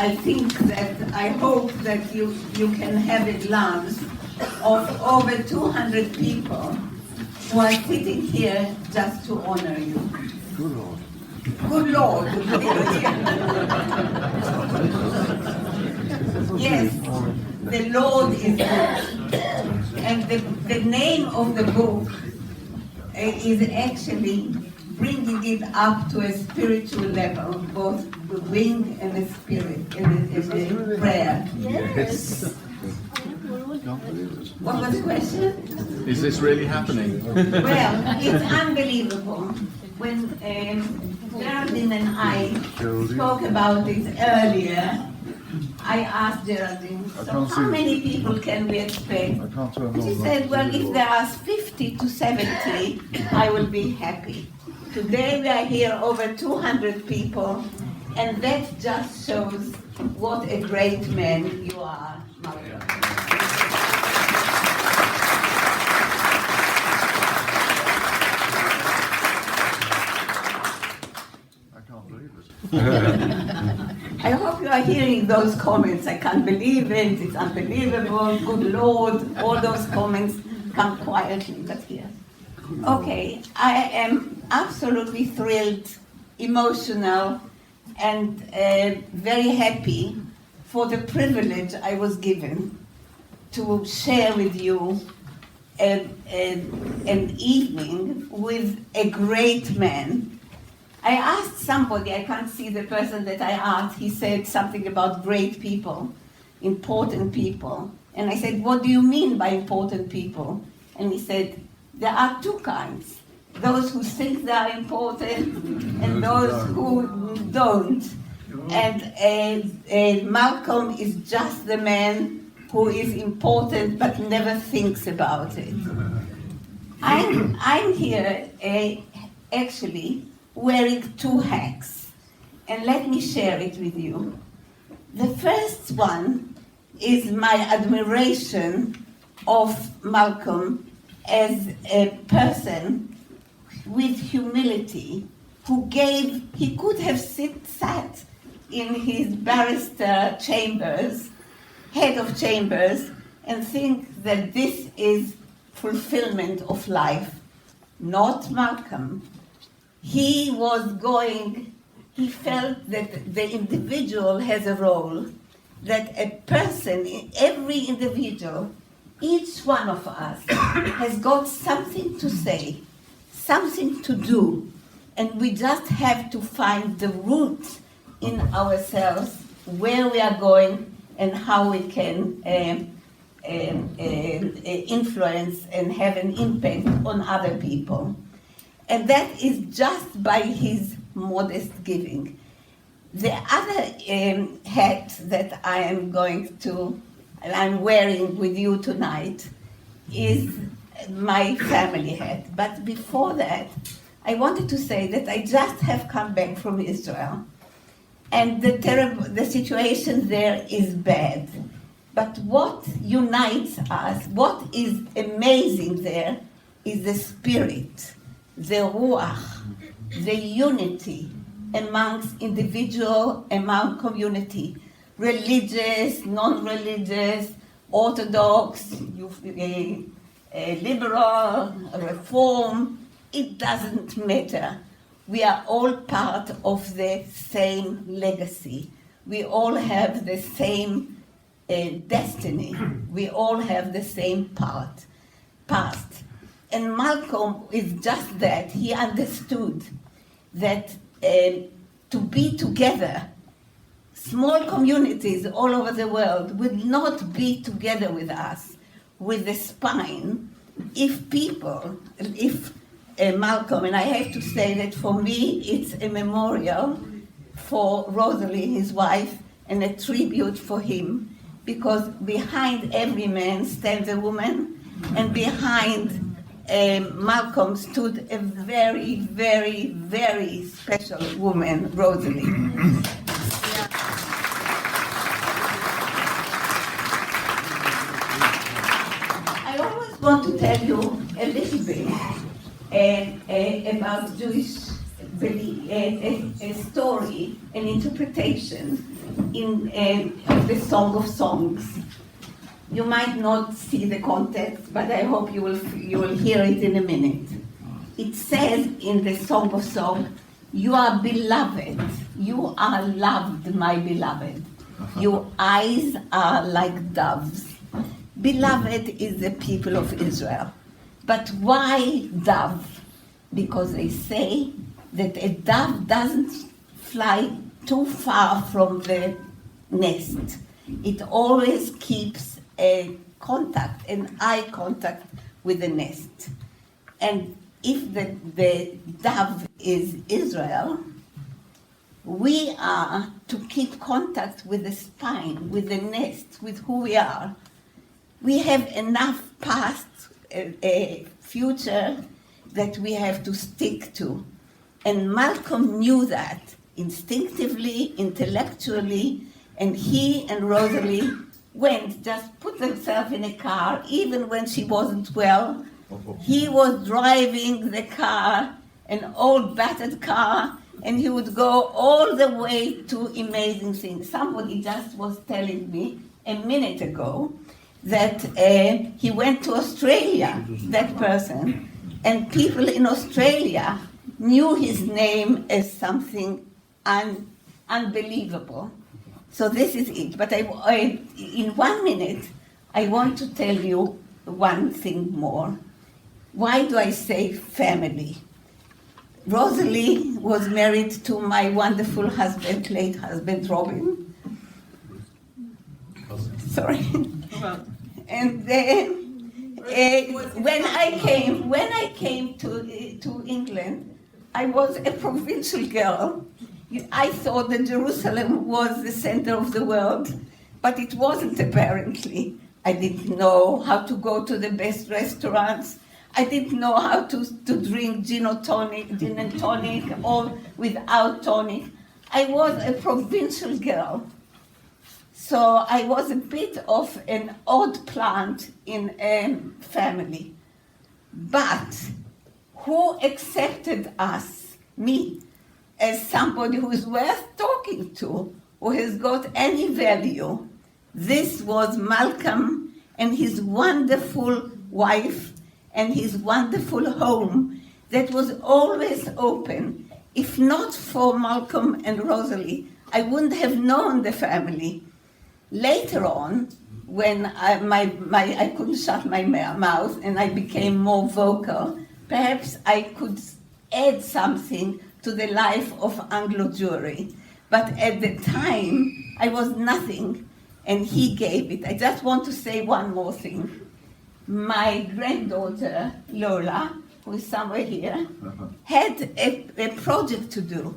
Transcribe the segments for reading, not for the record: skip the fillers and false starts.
I hope that you can have a glance of over 200 people who are sitting here just to honor you. Good Lord. Good Lord. Yes, the Lord is good. And the name of the book is actually bringing it up to a spiritual level, both the wing and the spirit, and the prayer. Yes. What was the question? Is this really happening? Well, it's unbelievable. When Geraldine and I spoke about this earlier, I asked Geraldine, so how many people can we expect? And she said, well, if there are 50 to 70, I will be happy. Today we are here over 200 people, and that just shows what a great man you are, Malcolm. I hope you are hearing those comments. I can't believe it, it's unbelievable, good Lord, all those comments come quietly, but here. Okay, I am absolutely thrilled, emotional, and very happy for the privilege I was given to share with you an evening with a great man. I asked somebody, I can't see the person that I asked, he said something about great people, important people. And I said, what do you mean by important people? And he said, there are two kinds. Those who think they are important and those who don't. And Malcolm is just the man who is important but never thinks about it. I'm here actually wearing two hats, and let me share it with you. The first one is my admiration of Malcolm as a person with humility who he could have sat in his barrister chambers, head of chambers, and think that this is fulfillment of life. Not Malcolm. He felt that the individual has a role, that a person, every individual, each one of us has got something to say, something to do, and we just have to find the root in ourselves, where we are going and how we can influence and have an impact on other people. And that is just by his modest giving. The other hat that I'm wearing with you tonight is my family hat. But before that, I wanted to say that I just have come back from Israel. And the situation there is bad. But what unites us, what is amazing there, is the spirit, the ruach, the unity amongst individual, among community, religious, non-religious, orthodox, liberal, reform, it doesn't matter. We are all part of the same legacy. We all have the same destiny. We all have the same past. And Malcolm is just that. He understood that to be together, small communities all over the world would not be together with us, with the spine, if Malcolm, and I have to say that for me it's a memorial for Rosalie, his wife, and a tribute for him, because behind every man stands a woman, and behind Malcolm stood a very, very, very special woman, Rosalie. I always want to tell you a little bit about a story, an interpretation of the Song of Songs. You might not see the context, but I hope you will hear it in a minute. It says in the Song of Songs, "You are beloved, you are loved, my beloved. Your eyes are like doves." Beloved is the people of Israel. But why dove? Because they say that a dove doesn't fly too far from the nest. It always keeps an eye contact with the nest. And if the dove is Israel, we are to keep contact with the spine, with the nest, with who we are. We have enough past, a future that we have to stick to. And Malcolm knew that instinctively, intellectually, and he and Rosalie just put themselves in a car, even when she wasn't well. He was driving the car, an old battered car, and he would go all the way to amazing things. Somebody just was telling me a minute ago that he went to Australia, that person, and people in Australia knew his name as something unbelievable. So this is it. But in 1 minute, I want to tell you one thing more. Why do I say family? Rosalie was married to my wonderful husband, late husband, Robin. Sorry. And then when I came to England, I was a provincial girl. I thought that Jerusalem was the center of the world, but it wasn't apparently. I didn't know how to go to the best restaurants. I didn't know how to drink gin and tonic, or without tonic. I was a provincial girl. So I was a bit of an odd plant in a family. But who accepted us, me, as somebody who is worth talking to, who has got any value? This was Malcolm and his wonderful wife and his wonderful home that was always open. If not for Malcolm and Rosalie, I wouldn't have known the family. Later on, when I couldn't shut my mouth and I became more vocal, perhaps I could add something to the life of Anglo Jewry. But at the time, I was nothing, and he gave it. I just want to say one more thing. My granddaughter, Lola, who is somewhere here, had a project to do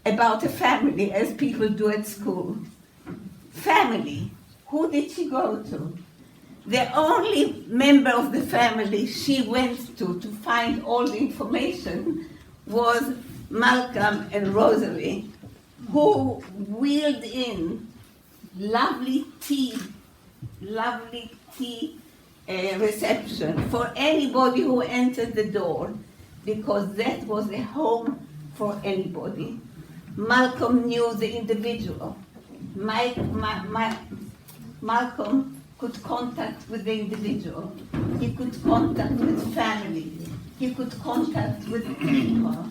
about a family, as people do at school. Family. Who did she go to? The only member of the family she went to find all the information was Malcolm and Rosalie, who wheeled in lovely tea reception for anybody who entered the door, because that was a home for anybody. Malcolm knew the individual. Malcolm could contact with the individual. He could contact with family. He could contact with people.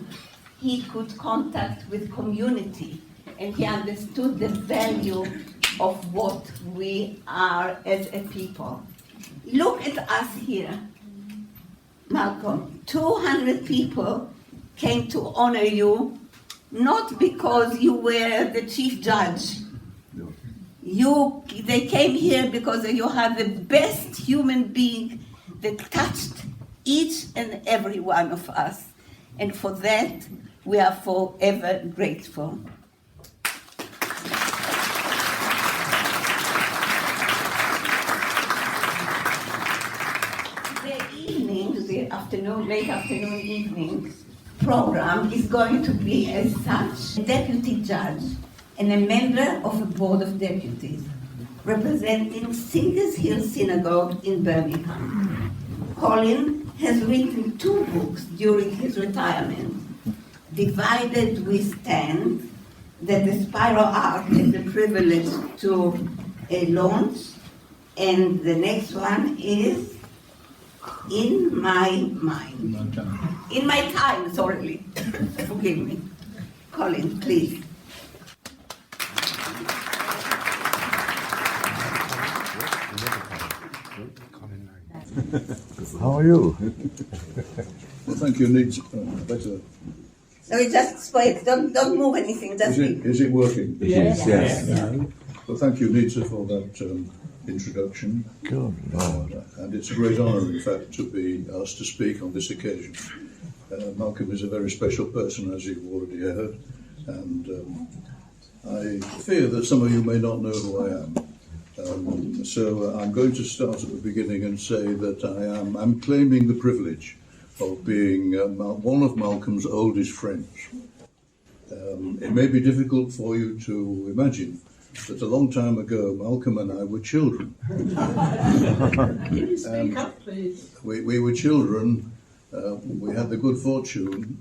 He could contact with community. And he understood the value of what we are as a people. Look at us here. Malcolm, 200 people came to honor you, not because you were the chief judge. They came here because you are the best human being that touched each and every one of us. And for that, we are forever grateful. Late afternoon evening program is going to be as such: a deputy judge and a member of a board of deputies representing Singers Hill Synagogue in Birmingham. Colin has written 2 books during his retirement: divided we stand, that the Spiro Arc has the privilege to launch, and the next one is In My Mind. In My Time, sorry. Forgive me. Colin, please. How are you? Well, thank you, Nitza. Better. No, you just wait. Don't move anything. Just Is it working? Yes. Well, thank you, Nitza, for that introduction. Good Lord. And it's a great honour, in fact, to be asked to speak on this occasion. Malcolm is a very special person, as you've already heard, and I fear that some of you may not know who I am. So I'm going to start at the beginning and say that I'm claiming the privilege of being one of Malcolm's oldest friends. It may be difficult for you to imagine that a long time ago, Malcolm and I were children. Can you speak up, please? We were children. We had the good fortune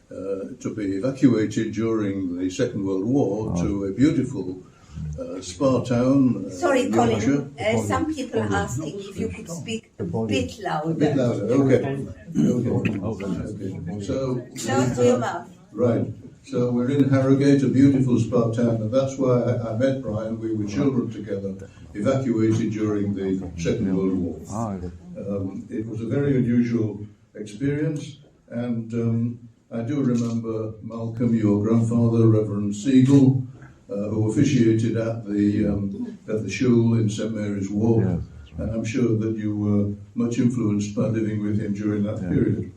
to be evacuated during the Second World War to a beautiful spa town. sorry, New Hampshire. Colin. Some people are asking if you could speak a bit louder. A bit louder, okay. So, Close to your mouth. right. So we're in Harrogate, a beautiful spa town, and that's why I met Brian. We were children together, evacuated during the Second World War. It was a very unusual experience, and I do remember Malcolm, your grandfather, Reverend Siegel, who officiated at the shul in St Mary's Walk, and I'm sure that you were much influenced by living with him during that period.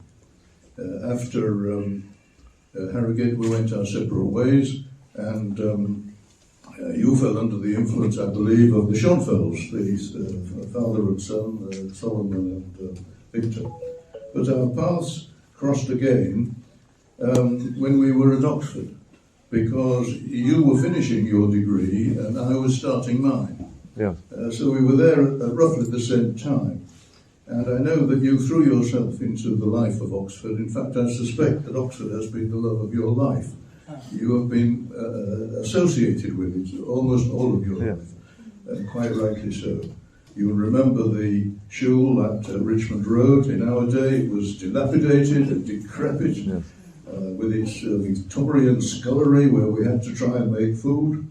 After Harrogate, we went our separate ways, and you fell under the influence, I believe, of the Schonfelds, the father and son, Solomon and Victor. But our paths crossed again when we were at Oxford, because you were finishing your degree and I was starting mine. So we were there at roughly the same time. And I know that you threw yourself into the life of Oxford. In fact, I suspect that Oxford has been the love of your life. You have been associated with it almost all of your life, and quite rightly so. You'll remember the shul at Richmond Road. In our day, it was dilapidated and decrepit, with its Victorian scullery where we had to try and make food.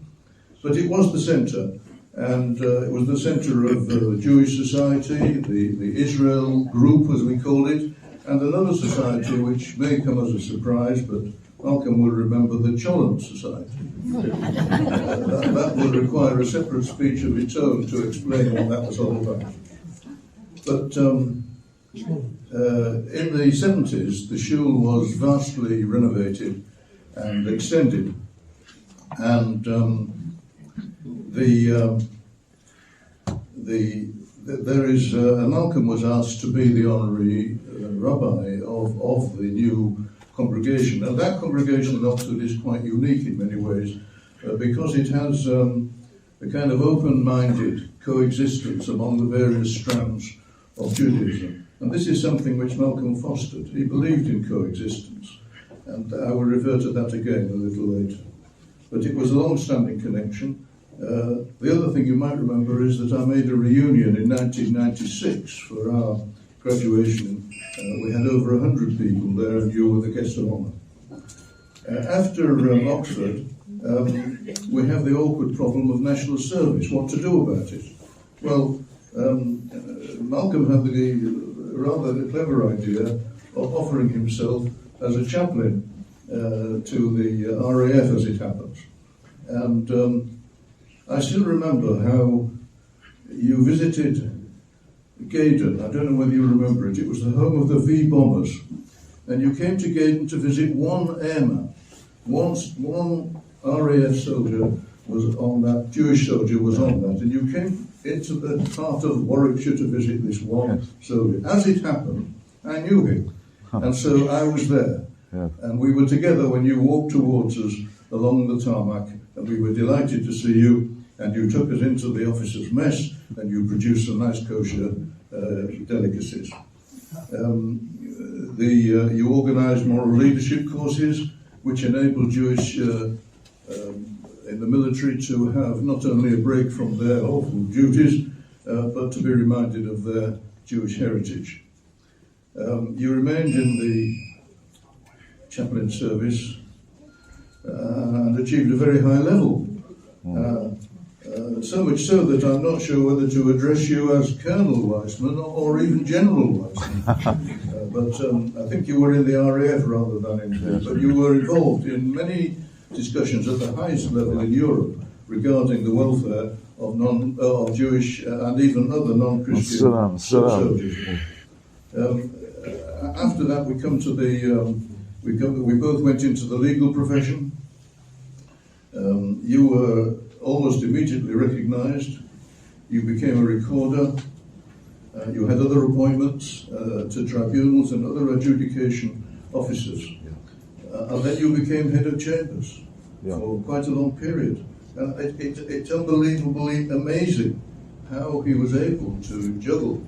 But it was the centre. And it was the centre of the Jewish society, the Israel group, as we call it, and another society which may come as a surprise, but Malcolm will remember, the Cholent Society. That will require a separate speech of its own to explain what that was all about. But in the 70s, the shul was vastly renovated and extended, and Malcolm was asked to be the honorary rabbi of the new congregation, and that congregation in Oxford is quite unique in many ways because it has a kind of open-minded coexistence among the various strands of Judaism, and this is something which Malcolm fostered. He believed in coexistence, and I will refer to that again a little later. But it was a long-standing connection. The other thing you might remember is that I made a reunion in 1996 for our graduation. We had over 100 people there, and you were the guest of honour. After Oxford, we have the awkward problem of national service, what to do about it. Well, Malcolm had the rather clever idea of offering himself as a chaplain to the RAF, as it happens. And I still remember how you visited Gaydon. I don't know whether you remember it. It was the home of the V bombers. And you came to Gaydon to visit one airman. One RAF soldier was on that, Jewish soldier was on that. And you came into the part of Warwickshire to visit this one soldier. As it happened, I knew him. And so I was there. And we were together when you walked towards us along the tarmac, and we were delighted to see you. And you took us into the officers' mess, and you produced some nice kosher delicacies. You organised moral leadership courses which enabled Jewish in the military to have not only a break from their awful duties, but to be reminded of their Jewish heritage. You remained in the chaplain service and achieved a very high level. So much so that I'm not sure whether to address you as Colonel Weisman or even General Weisman. But I think you were in the RAF rather than in but you were involved in many discussions at the highest level in Europe regarding the welfare of Jewish and even other non-Christian soldiers. After that, we come to the we both went into the legal profession. You were almost immediately recognised. You became a recorder. You had other appointments to tribunals and other adjudication officers. And then you became head of chambers for quite a long period. It's unbelievably amazing how he was able to juggle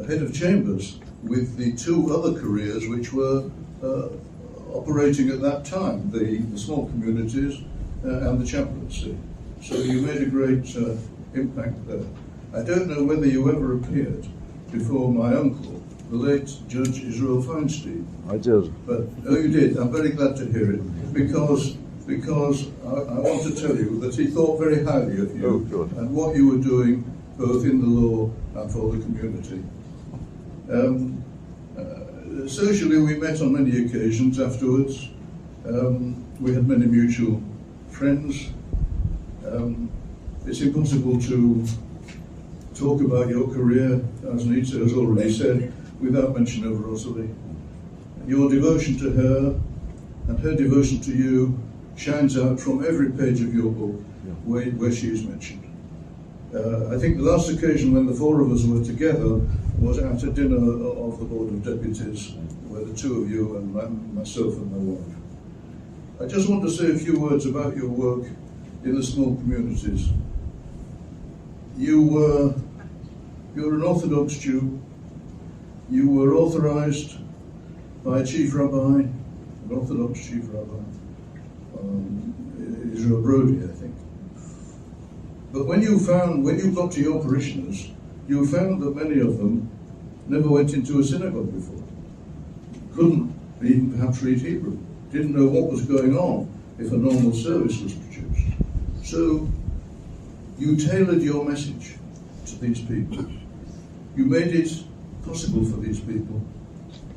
head of chambers with the two other careers which were operating at that time, the small communities and the chaplaincy. So you made a great impact there. I don't know whether you ever appeared before my uncle, the late Judge Israel Feinstein. I did. But oh, you did. I'm very glad to hear it because I want to tell you that he thought very highly of you and what you were doing both in the law and for the community. Socially, we met on many occasions afterwards. We had many mutual friends. It's impossible to talk about your career, as Nitza has already said, without mention of Rosalie. Your devotion to her and her devotion to you shines out from every page of your book where she is mentioned. I think the last occasion when the four of us were together was at a dinner of the Board of Deputies, where the two of you and myself and my wife. I just want to say a few words about your work in the small communities. You're an Orthodox Jew. You were authorized by a chief rabbi, an Orthodox chief rabbi, Israel Brody, I think. But when you got to your parishioners, you found that many of them never went into a synagogue before, couldn't even perhaps read Hebrew, didn't know what was going on if a normal service was produced. So you tailored your message to these people. You made it possible for these people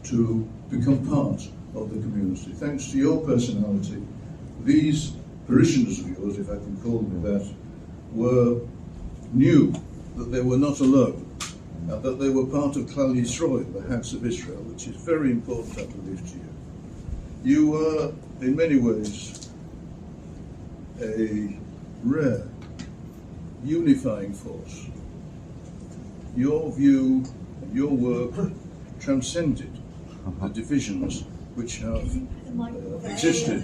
to become part of the community. Thanks to your personality, these parishioners of yours, if I can call them that, knew that they were not alone, and that they were part of Klal Yisrael, the house of Israel, which is very important, I believe, to you. You were, in many ways, a rare, unifying force. Your view and your work transcended the divisions which have existed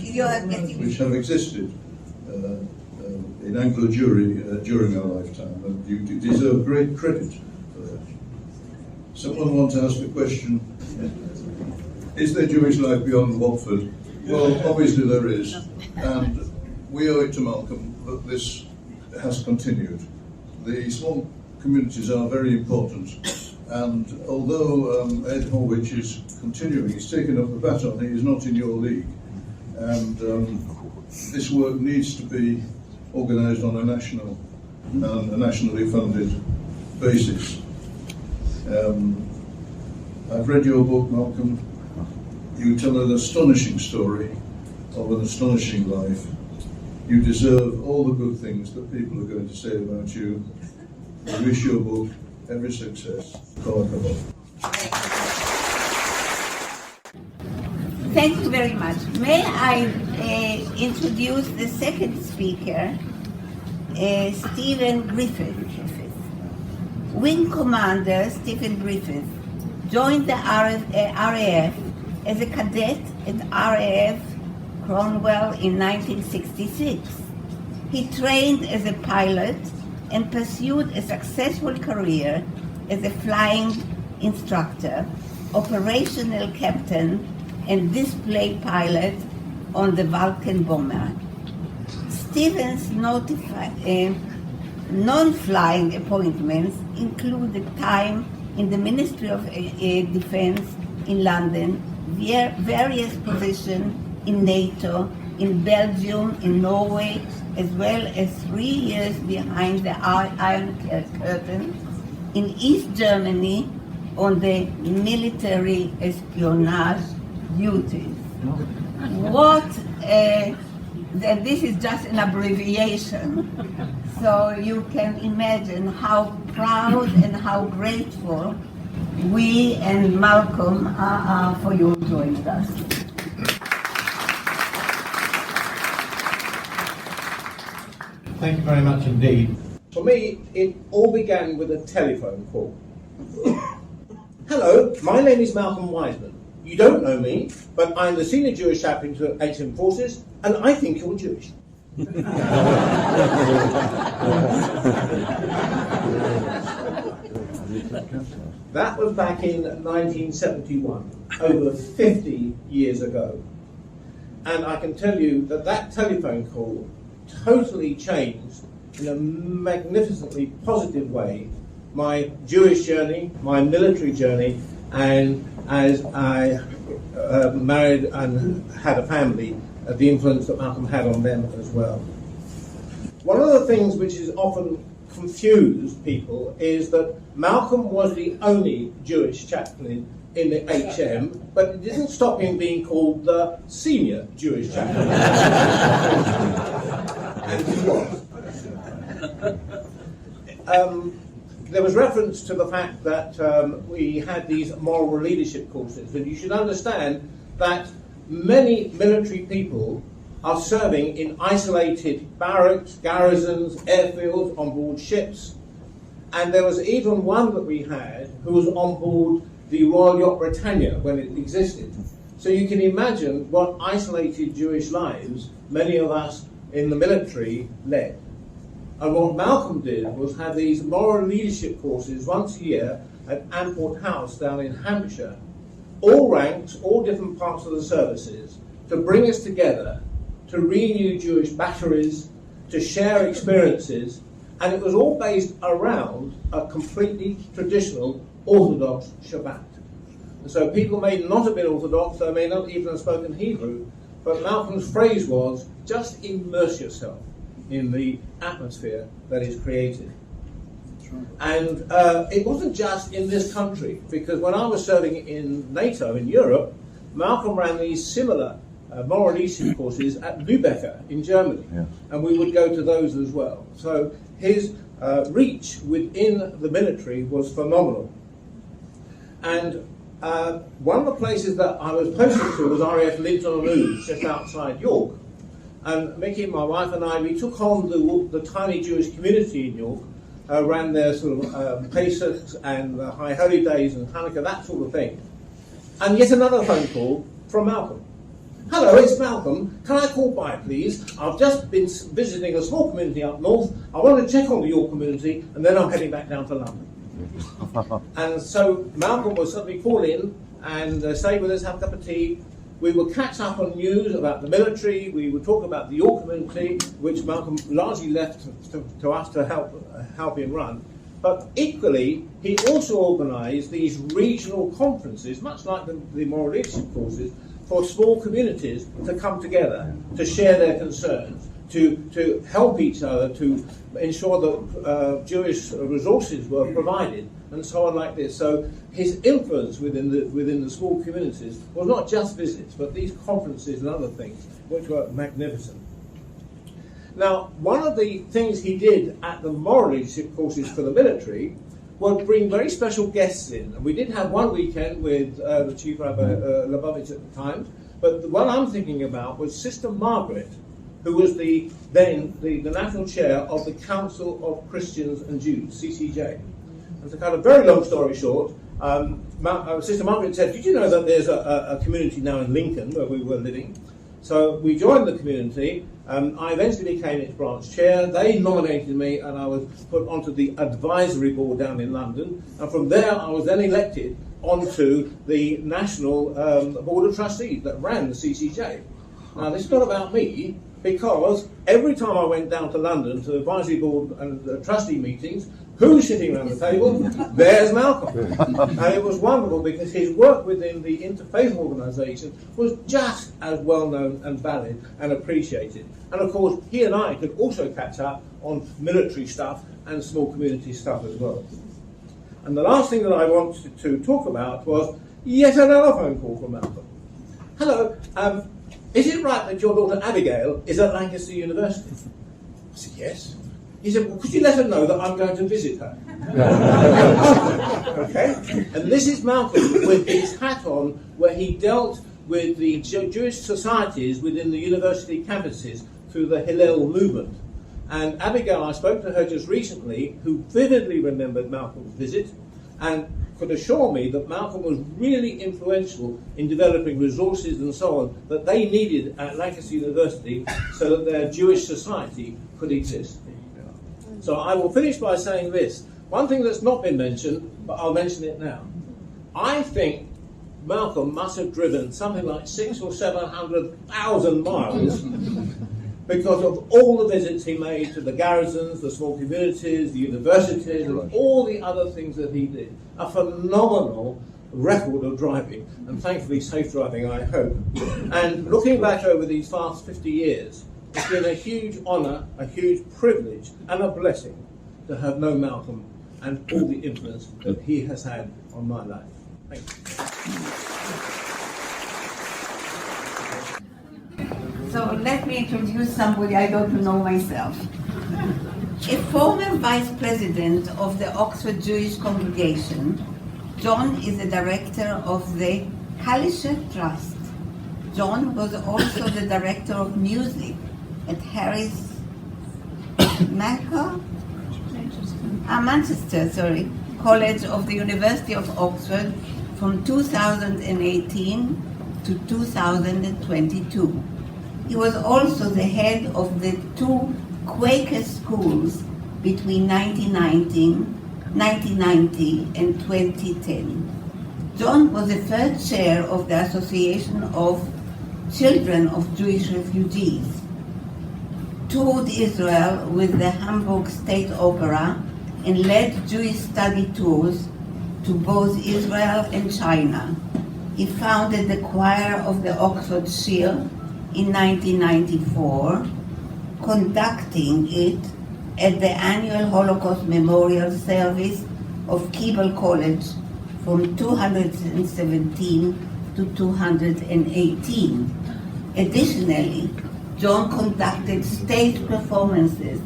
in Anglo Jewry during our lifetime, and you deserve great credit for that. Someone wants to ask the question, is there Jewish life beyond Watford? Well, obviously there is, and we owe it to Malcolm that this has continued. The small communities are very important, and although Ed Horwich is continuing, he's taken up the baton, he is not in your league, and this work needs to be organised on a nationally funded basis. I've read your book, Malcolm. You tell an astonishing story of an astonishing life. You deserve all the good things that people are going to say about you. I wish your book every success. Colin. Thank you very much. May I introduce the second speaker, Stephen Griffiths. Wing Commander Stephen Griffiths joined the RAF as a cadet at RAF Cromwell in 1966. He trained as a pilot and pursued a successful career as a flying instructor, operational captain, and display pilot on the Vulcan bomber. Stevens notified non-flying appointments included time in the Ministry of Defense in London, various positions in NATO, in Belgium, in Norway, as well as 3 years behind the Iron Curtain in East Germany on the military espionage duties. This is just an abbreviation, so you can imagine how proud and how grateful we and Malcolm are for you joining us. Thank you very much indeed. For me, it all began with a telephone call. Hello, my name is Malcolm Weisman. You don't know me, but I'm the senior Jewish chaplain to HM Forces, and I think you're Jewish. That was back in 1971, over 50 years ago. And I can tell you that that telephone call totally changed in a magnificently positive way my Jewish journey, my military journey, and as I married and had a family, the influence that Malcolm had on them as well. One of the things which is often confused people is that Malcolm was the only Jewish chaplain in the HM, but it didn't stop him being called the senior Jewish chaplain. And he was. There was reference to the fact that we had these moral leadership courses, and you should understand that many military people are serving in isolated barracks, garrisons, airfields, on board ships. And there was even one that we had who was on board the Royal Yacht Britannia when it existed. So you can imagine what isolated Jewish lives many of us in the military led. And what Malcolm did was have these moral leadership courses once a year at Amport House down in Hampshire, all ranks, all different parts of the services, to bring us together, to renew Jewish batteries, to share experiences, and it was all based around a completely traditional Orthodox Shabbat. And so people may not have been Orthodox, they may not even have spoken Hebrew, but Malcolm's phrase was, just immerse yourself in the atmosphere that is created. And it wasn't just in this country, because when I was serving in NATO in Europe, Malcolm ran these similar moral leadership courses at Lübeck in Germany, yes. And we would go to those as well. So his reach within the military was phenomenal. And one of the places that I was posted to was RAF Linton-on-Ouse, just outside York. And Mickey, my wife, and I, we took on the tiny Jewish community in York, ran their sort of Pesach and High Holy Days and Hanukkah, that sort of thing. And yet another phone call from Malcolm. Hello, it's Malcolm. Can I call by, please? I've just been visiting a small community up north. I want to check on the York community, and then I'm heading back down to London. And so Malcolm would suddenly call in and stay with us, have a cup of tea. We would catch up on news about the military. We would talk about the York community, which Malcolm largely left to us to help him run. But equally, he also organised these regional conferences, much like the moral leadership courses, for small communities to come together, to share their concerns, to help each other, to ensure that Jewish resources were provided, and so on like this. So his influence within the small communities was not just visits, but these conferences and other things, which were magnificent. Now, one of the things he did at the moral leadership courses for the military was bring very special guests in. And we did have one weekend with the Chief Rabbi Lubavitch at the time, but the one I'm thinking about was Sister Margaret, who was the national chair of the Council of Christians and Jews, CCJ. And to cut a very long story short, Sister Margaret said, did you know that there's a community now in Lincoln where we were living? So we joined the community. I eventually became its branch chair. They nominated me, and I was put onto the advisory board down in London. And from there, I was then elected onto the national board of trustees that ran the CCJ. Now, this is not about me, because every time I went down to London to advisory board and trustee meetings, who's sitting around the table? There's Malcolm. And it was wonderful because his work within the interfaith organisation was just as well known and valid and appreciated. And of course, he and I could also catch up on military stuff and small community stuff as well. And the last thing that I wanted to talk about was yet another phone call from Malcolm. Hello, is it right that your daughter Abigail is at Lancaster University? I said, yes. He said, well, could you let her know that I'm going to visit her? Okay? And this is Malcolm with his hat on, where he dealt with the Jewish societies within the university campuses through the Hillel movement. And Abigail, I spoke to her just recently, who vividly remembered Malcolm's visit and could assure me that Malcolm was really influential in developing resources and so on that they needed at Lancaster University so that their Jewish society could exist. So I will finish by saying this. One thing that's not been mentioned, but I'll mention it now. I think Malcolm must have driven something like 600,000 or 700,000 miles because of all the visits he made to the garrisons, the small communities, the universities, and all the other things that he did. A phenomenal record of driving, and thankfully safe driving, I hope. And looking back over these past 50 years, it's been a huge honour, a huge privilege, and a blessing to have known Malcolm and all the influence that he has had on my life. Thank you. So let me introduce somebody I don't know myself. A former vice president of the Oxford Jewish Congregation, John is the director of the Kalisher Trust. John was also the director of music at Harris Manchester College of the University of Oxford from 2018 to 2022. He was also the head of the two Quaker schools between 1990 and 2010. John was the first chair of the Association of Children of Jewish Refugees, toured Israel with the Hamburg State Opera, and led Jewish study tours to both Israel and China. He founded the choir of the Oxford Shir in 1994, conducting it at the annual Holocaust Memorial Service of Keble College from 217 to 218. Additionally, John conducted stage performances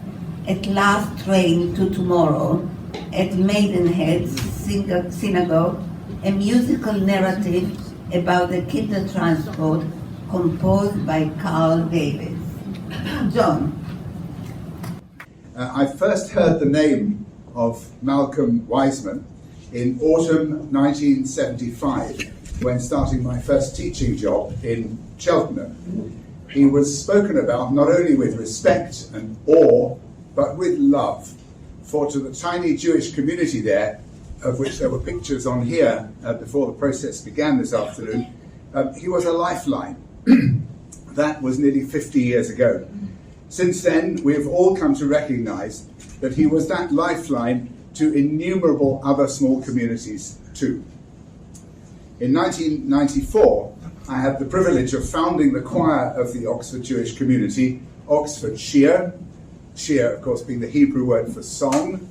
at Last Train to Tomorrow at Maidenhead Synagogue, a musical narrative about the Kindertransport composed by Carl Davis. John. I first heard the name of Malcolm Weisman in autumn 1975 when starting my first teaching job in Cheltenham. He was spoken about not only with respect and awe, but with love. For to the tiny Jewish community there, of which there were pictures on here before the process began this afternoon, he was a lifeline. That was nearly 50 years ago. Since then, we have all come to recognize that he was that lifeline to innumerable other small communities too. In 1994, I had the privilege of founding the choir of the Oxford Jewish community, Oxford Shir. Shir, of course, being the Hebrew word for song.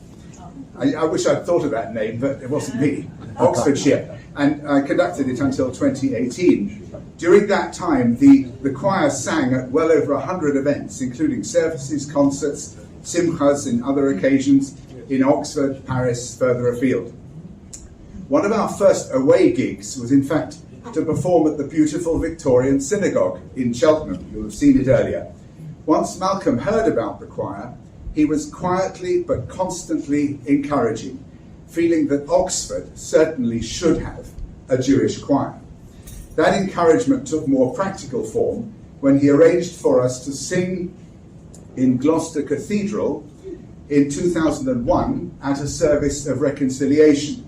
I wish I'd thought of that name, but it wasn't me. Oxford Shir. And I conducted it until 2018. During that time, the choir sang at well over 100 events, including services, concerts, simchas, and other occasions in Oxford, Paris, further afield. One of our first away gigs was, in fact, to perform at the beautiful Victorian Synagogue in Cheltenham. You'll have seen it earlier. Once Malcolm heard about the choir, he was quietly but constantly encouraging, feeling that Oxford certainly should have a Jewish choir. That encouragement took more practical form when he arranged for us to sing in Gloucester Cathedral in 2001 at a service of reconciliation.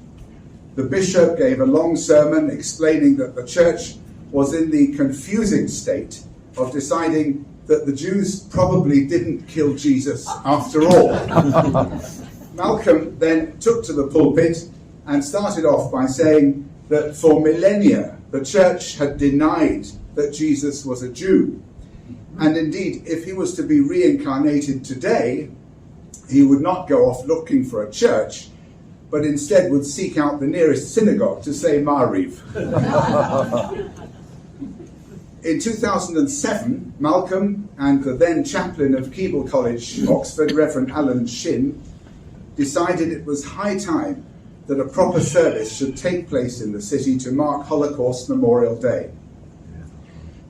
The bishop gave a long sermon explaining that the church was in the confusing state of deciding that the Jews probably didn't kill Jesus after all. Malcolm then took to the pulpit and started off by saying that for millennia the church had denied that Jesus was a Jew. And indeed, if he was to be reincarnated today, he would not go off looking for a church, but instead would seek out the nearest synagogue to say Ma'ariv. In 2007, Malcolm and the then chaplain of Keble College, Oxford, Reverend Alan Shin, decided it was high time that a proper service should take place in the city to mark Holocaust Memorial Day.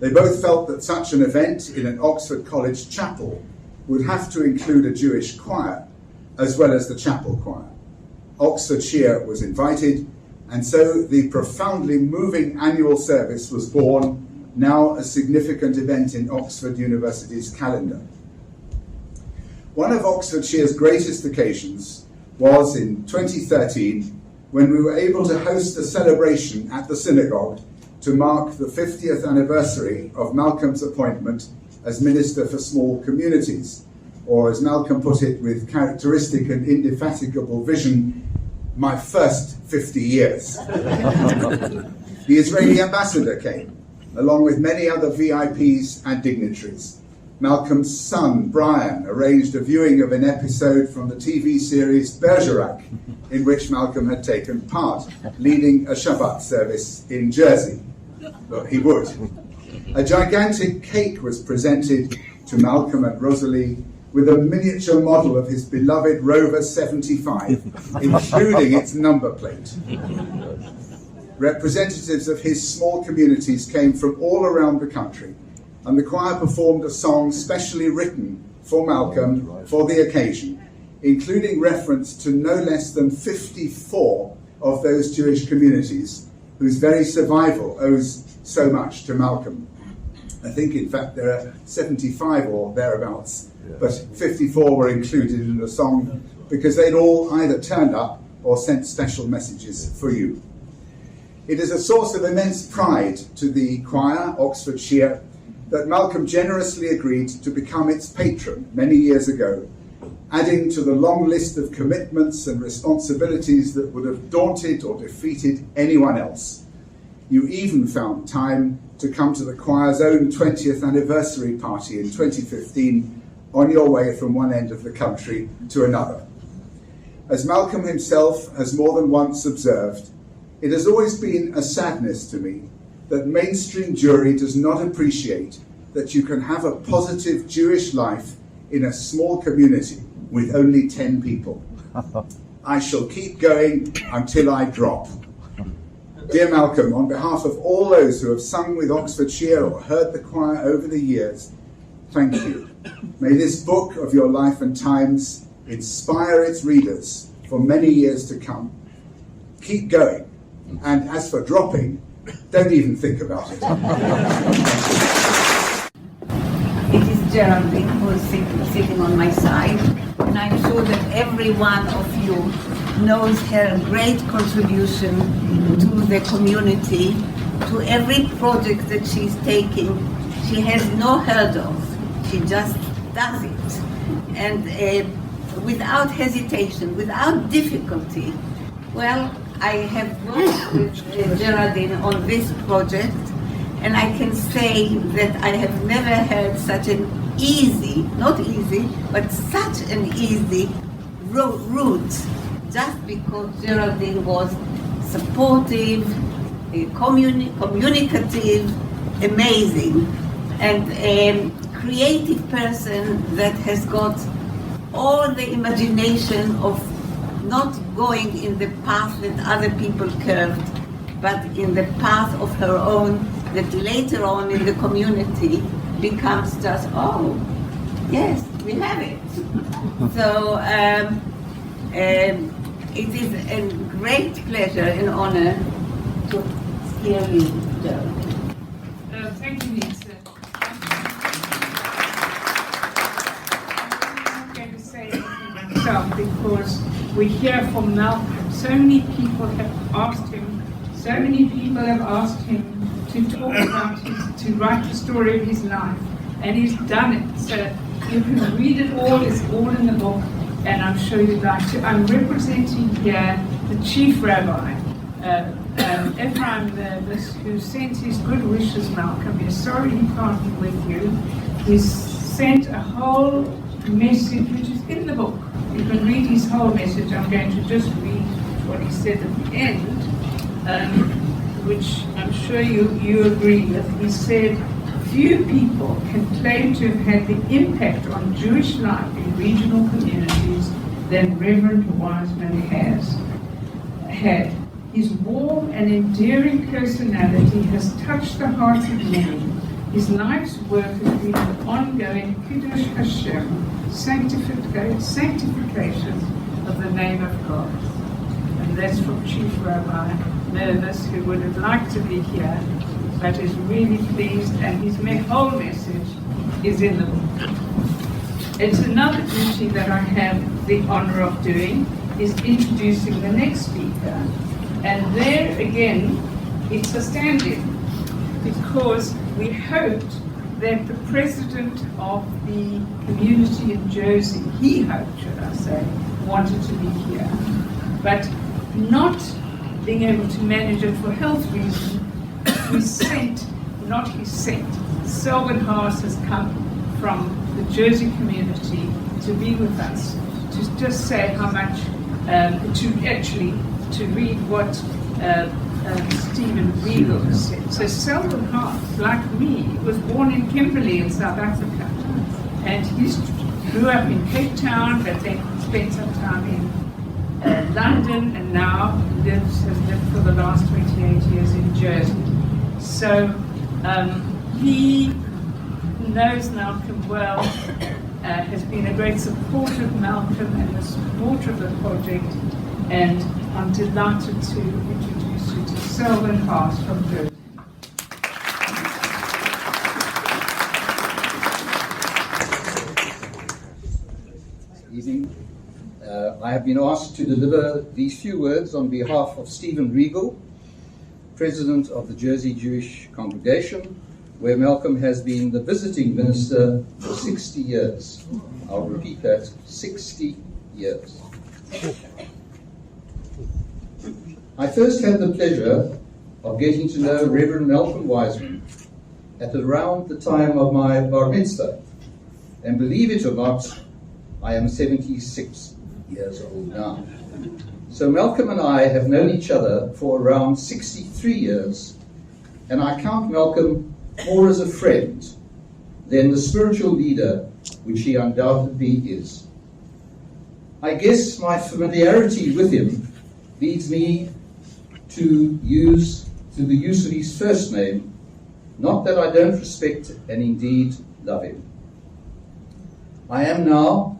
They both felt that such an event in an Oxford College chapel would have to include a Jewish choir, as well as the chapel choir. Oxfordshire was invited, and so the profoundly moving annual service was born, now a significant event in Oxford University's calendar. One of Oxfordshire's greatest occasions was in 2013, when we were able to host a celebration at the synagogue to mark the 50th anniversary of Malcolm's appointment as Minister for Small Communities, or as Malcolm put it with characteristic and indefatigable vision, my first 50 years. The Israeli ambassador came, along with many other VIPs and dignitaries. Malcolm's son, Brian, arranged a viewing of an episode from the TV series Bergerac, in which Malcolm had taken part, leading a Shabbat service in Jersey. But he would. A gigantic cake was presented to Malcolm and Rosalie with a miniature model of his beloved Rover 75, including its number plate. Representatives of his small communities came from all around the country, and the choir performed a song specially written for Malcolm for the occasion, including reference to no less than 54 of those Jewish communities whose very survival owes so much to Malcolm. I think, in fact, there are 75 or thereabouts, but 54 were included in the song because they'd all either turned up or sent special messages for you. It is a source of immense pride to the choir, Oxfordshire, that Malcolm generously agreed to become its patron many years ago, adding to the long list of commitments and responsibilities that would have daunted or defeated anyone else. You even found time to come to the choir's own 20th anniversary party in 2015 on your way from one end of the country to another. As Malcolm himself has more than once observed, it has always been a sadness to me that mainstream Jewry does not appreciate that you can have a positive Jewish life in a small community with only 10 people. I shall keep going until I drop. Dear Malcolm, on behalf of all those who have sung with Oxfordshire or heard the choir over the years, thank you. May this book of your life and times inspire its readers for many years to come. Keep going. And as for dropping, don't even think about it. It is Geraldine who is sitting on my side, and I'm sure that every one of you knows her great contribution to the community, to every project that she's taking. She has no hurdles, she just does it. And without hesitation, without difficulty. Well, I have worked with Geraldine on this project, and I can say that I have never heard such an easy, not easy, but such an easy route, just because Geraldine was supportive, communicative, amazing, and a creative person that has got all the imagination of not going in the path that other people curved, but in the path of her own that later on in the community becomes just, oh, yes, we have it. So it is a great pleasure and honor to hear you, Geraldine. Thank you, Nitza. I'm not going to say anything myself because we hear from Malcolm. So many people have asked him, to talk about to write the story of his life. and he's done it. So you can read it all, it's all in the book, and I'm sure you'd like to. I'm representing here the chief rabbi, Ephraim Nervous, who sent his good wishes, Malcolm. He's sorry he can't be with you. He's sent a whole message which is in the book. You can read his whole message. I'm going to just read what he said at the end, which I'm sure you agree with. He said, few people can claim to have had the impact on Jewish life in regional communities than Reverend Weisman has had. His warm and endearing personality has touched the hearts of many. His life's work has been an ongoing Kiddush Hashem, sanctification of the name of God. And that's from Chief Rabbi Nervous, who would have liked to be here, but is really pleased, and his whole message is in the book. It's another duty that I have the honor of doing, is introducing the next speaker. And there again, it's a stand-in, because we hoped that the president of the community in Jersey, he hoped, should I say, wanted to be here. But not being able to manage it for health reasons, Selwyn Haas has come from the Jersey community to be with us, to just say how much, to read what Stephen Regal said. So Selwyn Haas, like me, was born in Kimberley in South Africa, and he grew up in Cape Town, but then spent some time in London, and now has lived for the last 28 years in Jersey. So he knows Malcolm well, has been a great supporter of Malcolm and a supporter of the project, and I'm delighted to introduce you to Selwyn Haas from Jersey. Evening. I have been asked to deliver these few words on behalf of Stephen Regal, President of the Jersey Jewish Congregation, where Malcolm has been the visiting minister for 60 years. I'll repeat that, 60 years. I first had the pleasure of getting to know Reverend Malcolm Weisman at around the time of my bar mitzvah, and believe it or not, I am 76 years old now. So Malcolm and I have known each other for around 63 years, and I count Malcolm more as a friend than the spiritual leader which he undoubtedly is. I guess my familiarity with him leads me to the use of his first name, not that I don't respect and indeed love him. I am now,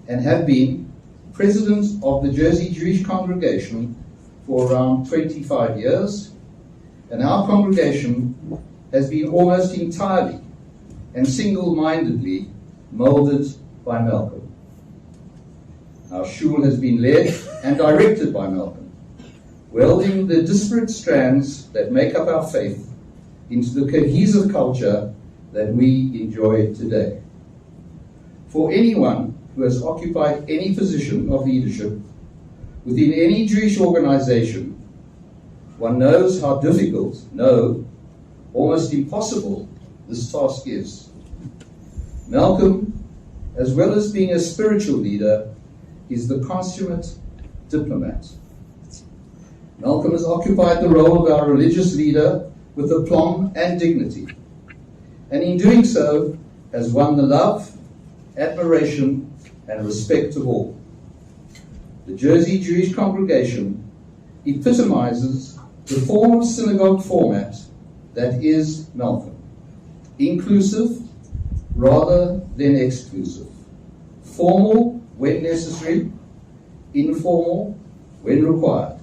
and have been, President of the Jersey Jewish Congregation for around 25 years, and our congregation has been almost entirely and single-mindedly molded by Malcolm. Our shul has been led and directed by Malcolm, welding the disparate strands that make up our faith into the cohesive culture that we enjoy today. For anyone who has occupied any position of leadership within any Jewish organization, one knows how difficult, no, almost impossible this task is. Malcolm, as well as being a spiritual leader, is the consummate diplomat. Malcolm has occupied the role of our religious leader with aplomb and dignity, and in doing so has won the love, admiration, and respect of all. The Jersey Jewish Congregation epitomizes the form of synagogue format that is Malcolm: inclusive rather than exclusive, formal when necessary, informal when required,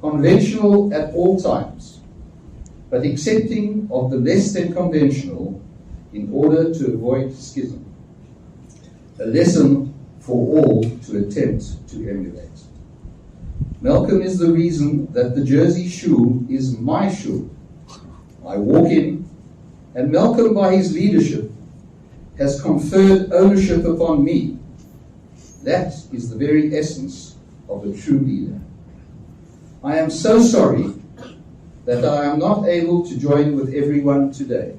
conventional at all times, but accepting of the less than conventional in order to avoid schism. A lesson for all to attempt to emulate. Malcolm is the reason that the Jersey shul is my shul. I walk in, and Malcolm, by his leadership, has conferred ownership upon me. That is the very essence of a true leader. I am so sorry that I am not able to join with everyone today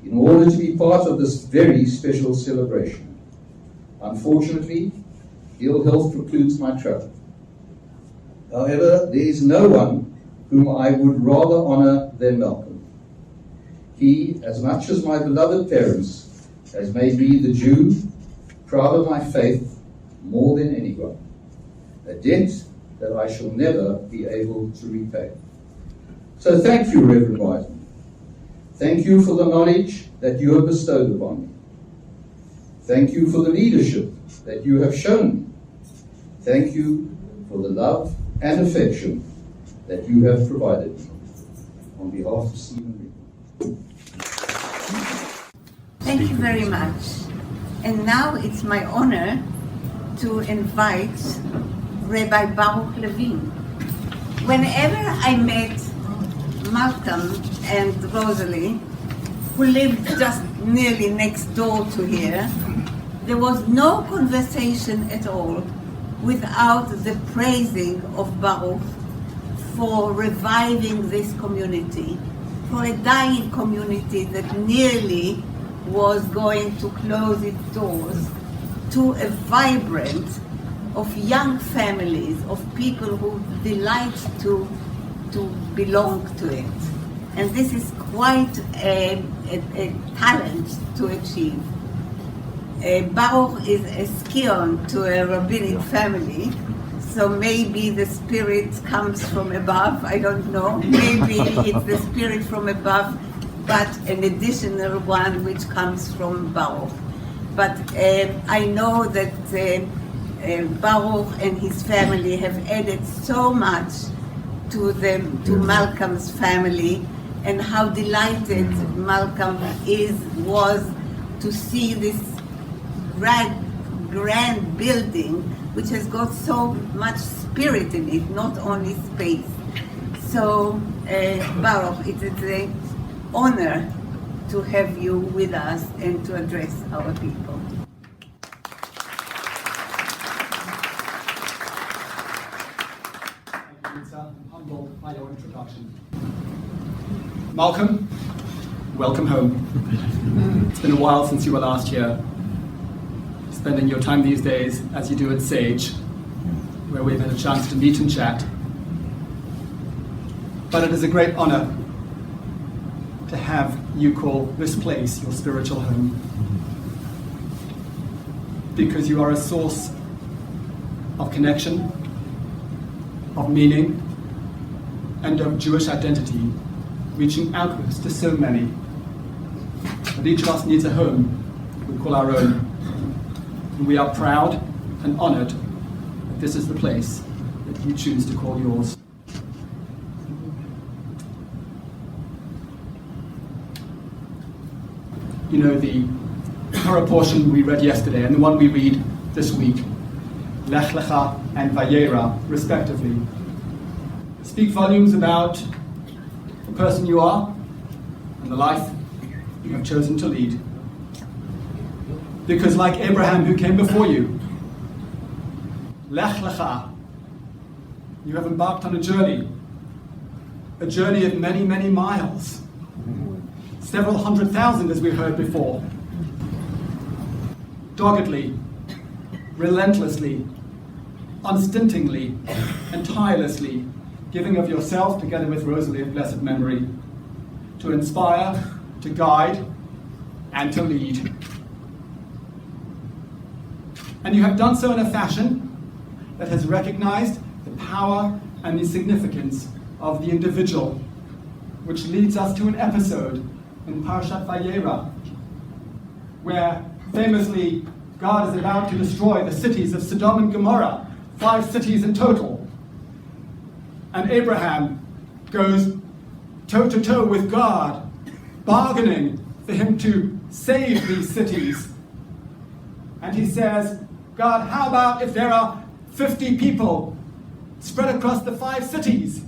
in order to be part of this very special celebration. Unfortunately, ill health precludes my travel. However, there is no one whom I would rather honor than Malcolm. He, as much as my beloved parents, has made me the Jew, proud of my faith, more than anyone. A debt that I shall never be able to repay. So thank you, Reverend Weisman. Thank you for the knowledge that you have bestowed upon me. Thank you for the leadership that you have shown me. Thank you for the love and affection that you have provided me. On behalf of Stephen Reed. Thank you very much. And now it's my honor to invite Rabbi Baruch Levine. Whenever I met Malcolm and Rosalie, who lived just nearly next door to here, there was no conversation at all without the praising of Baruch for reviving this community, for a dying community that nearly was going to close its doors, to a vibrant of young families, of people who delight to belong to it. And this is quite a talent to achieve. Baruch is a scion to a rabbinic family, so maybe the spirit comes from above, I don't know. Maybe it's the spirit from above, but an additional one which comes from Baruch. But I know that Baruch and his family have added so much to Malcolm's family, and how delighted Malcolm was to see this grand building which has got so much spirit in it, not only space. So Baruch, it is an honor to have you with us and to address our people. I'm humbled by your introduction. Malcolm, welcome home. It's been a while since you were last here, spending your time these days as you do at Sage, where we've had a chance to meet and chat. But it is a great honor to have you call this place your spiritual home, because you are a source of connection, of meaning, and of Jewish identity, reaching outwards to so many. But each of us needs a home we call our own. And we are proud and honored that this is the place that you choose to call yours. You know, the Torah portion we read yesterday and the one we read this week, Lech Lecha and Vayera, respectively, speak volumes about the person you are and the life you have chosen to lead. Because like Abraham who came before you, Lech Lecha, you have embarked on a journey of many, many miles, several 100,000 as we heard before, doggedly, relentlessly, unstintingly, and tirelessly giving of yourself together with Rosalie of blessed memory, to inspire, to guide, and to lead. And you have done so in a fashion that has recognized the power and the significance of the individual, which leads us to an episode in Parashat Vayera, where famously God is about to destroy the cities of Sodom and Gomorrah, 5 cities in total. And Abraham goes toe-to-toe with God, bargaining for him to save these cities. And he says, God, how about if there are 50 people spread across the 5 cities?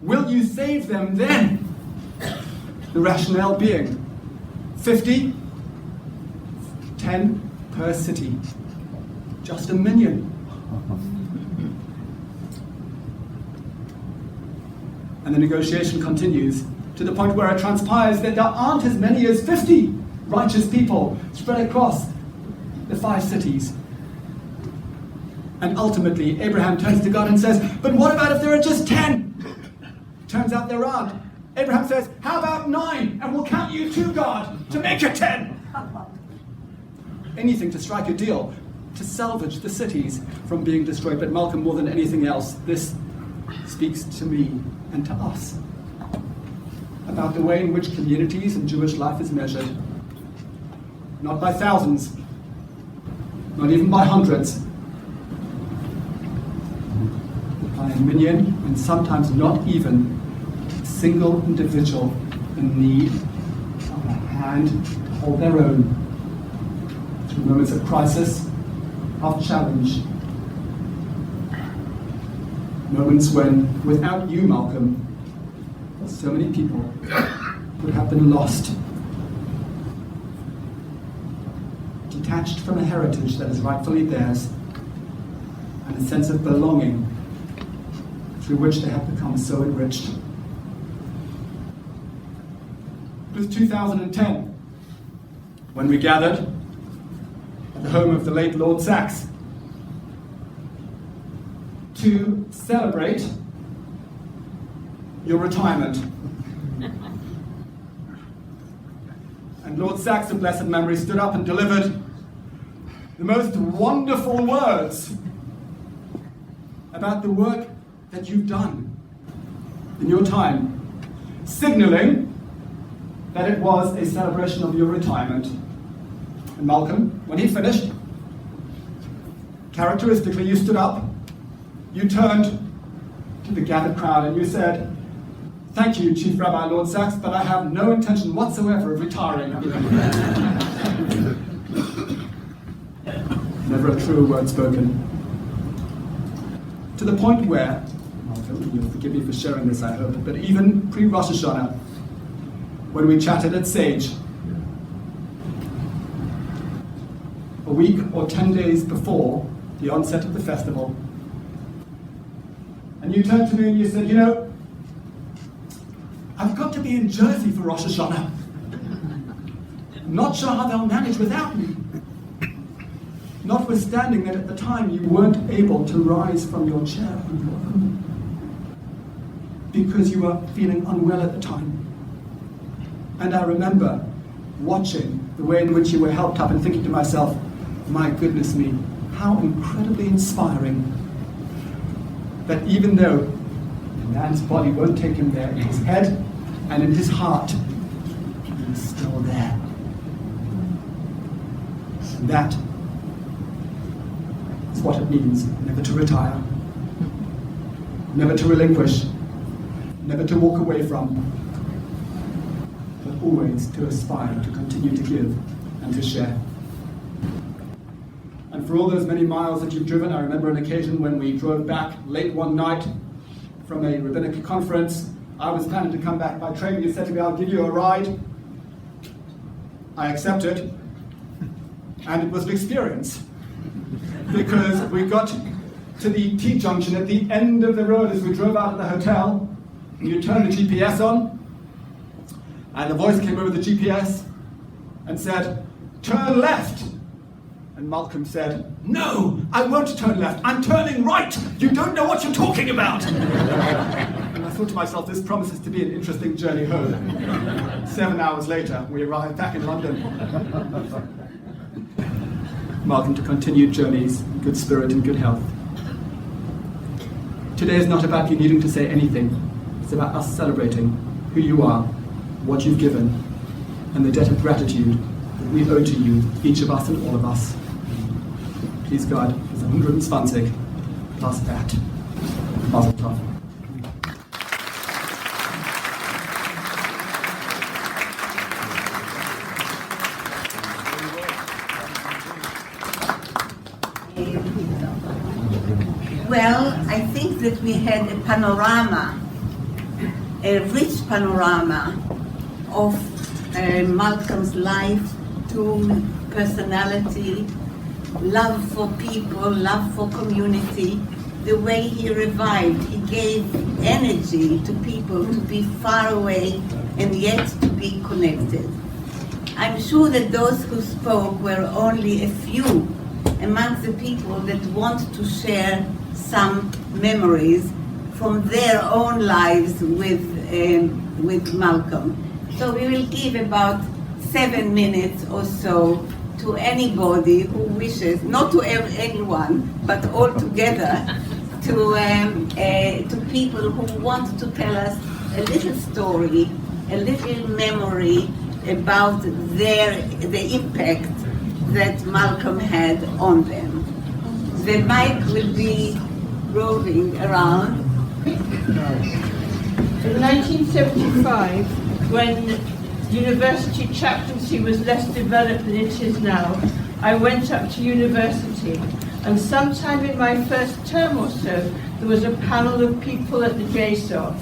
Will you save them then? The rationale being, 50, 10 per city. Just 1 million. And the negotiation continues to the point where it transpires that there aren't as many as 50 righteous people spread across the 5 cities. And ultimately, Abraham turns to God and says, but what about if there are just 10? Turns out there aren't. Abraham says, how about 9? And we'll count you 2, God, to make it 10. Anything to strike a deal, to salvage the cities from being destroyed. But Malcolm, more than anything else, this speaks to me and to us about the way in which communities and Jewish life is measured. Not by thousands, not even by hundreds, but by 1 million, and sometimes not even a single individual in need of a hand to hold their own through moments of crisis, of challenge. Moments when, without you, Malcolm, so many people would have been lost, detached from a heritage that is rightfully theirs, and a sense of belonging through which they have become so enriched. It was 2010 when we gathered at the home of the late Lord Sachs to celebrate your retirement. And Lord Sachs of blessed memory stood up and delivered the most wonderful words about the work that you've done in your time, signaling that it was a celebration of your retirement. And Malcolm, when he finished, characteristically you stood up, you turned to the gathered crowd and you said, thank you, Chief Rabbi Lord Sachs, but I have no intention whatsoever of retiring. Never a truer word spoken. To the point where, Malcolm, you'll forgive me for sharing this, I hope, but even pre-Rosh Hashanah, when we chatted at Sage, a week or 10 days before the onset of the festival, and you turned to me and you said, you know, I've got to be in Jersey for Rosh Hashanah. Not sure how they'll manage without me. Notwithstanding that at the time you weren't able to rise from your chair on your own because you were feeling unwell at the time. And I remember watching the way in which you were helped up and thinking to myself, my goodness me, how incredibly inspiring that even though the man's body won't take him there, in his head and in his heart, he's still there. And that is what it means, never to retire, never to relinquish, never to walk away from, but always to aspire to continue to give and to share. And for all those many miles that you've driven, I remember an occasion when we drove back late one night from a rabbinic conference. I was planning to come back by train. You said to me, I'll give you a ride. I accepted. And it was an experience. Because we got to the T-junction at the end of the road as we drove out of the hotel. And you turned the GPS on. And the voice came over the GPS and said, turn left. And Malcolm said, no, I won't turn left. I'm turning right. You don't know what you're talking about. And I thought to myself, this promises to be an interesting journey home. 7 hours later, we arrived back in London. Malcolm, to continued journeys, in good spirit and good health. Today is not about you needing to say anything. It's about us celebrating who you are, what you've given, and the debt of gratitude that we owe to you, each of us and all of us. Please God, for 120 plus that. Mazel tov. Well, I think that we had a panorama, a rich panorama of Malcolm's life, to personality, love for people, love for community, the way he revived, he gave energy to people to be far away and yet to be connected. I'm sure that those who spoke were only a few amongst the people that want to share some memories from their own lives with Malcolm. So we will give about 7 minutes or so to anybody who wishes, not to anyone, but all together, to people who want to tell us a little story, a little memory about the impact that Malcolm had on them. The mic will be roving around. In 1975, when university chaplaincy was less developed than it is now, I went up to university, and sometime in my first term or so, there was a panel of people at the JSOF.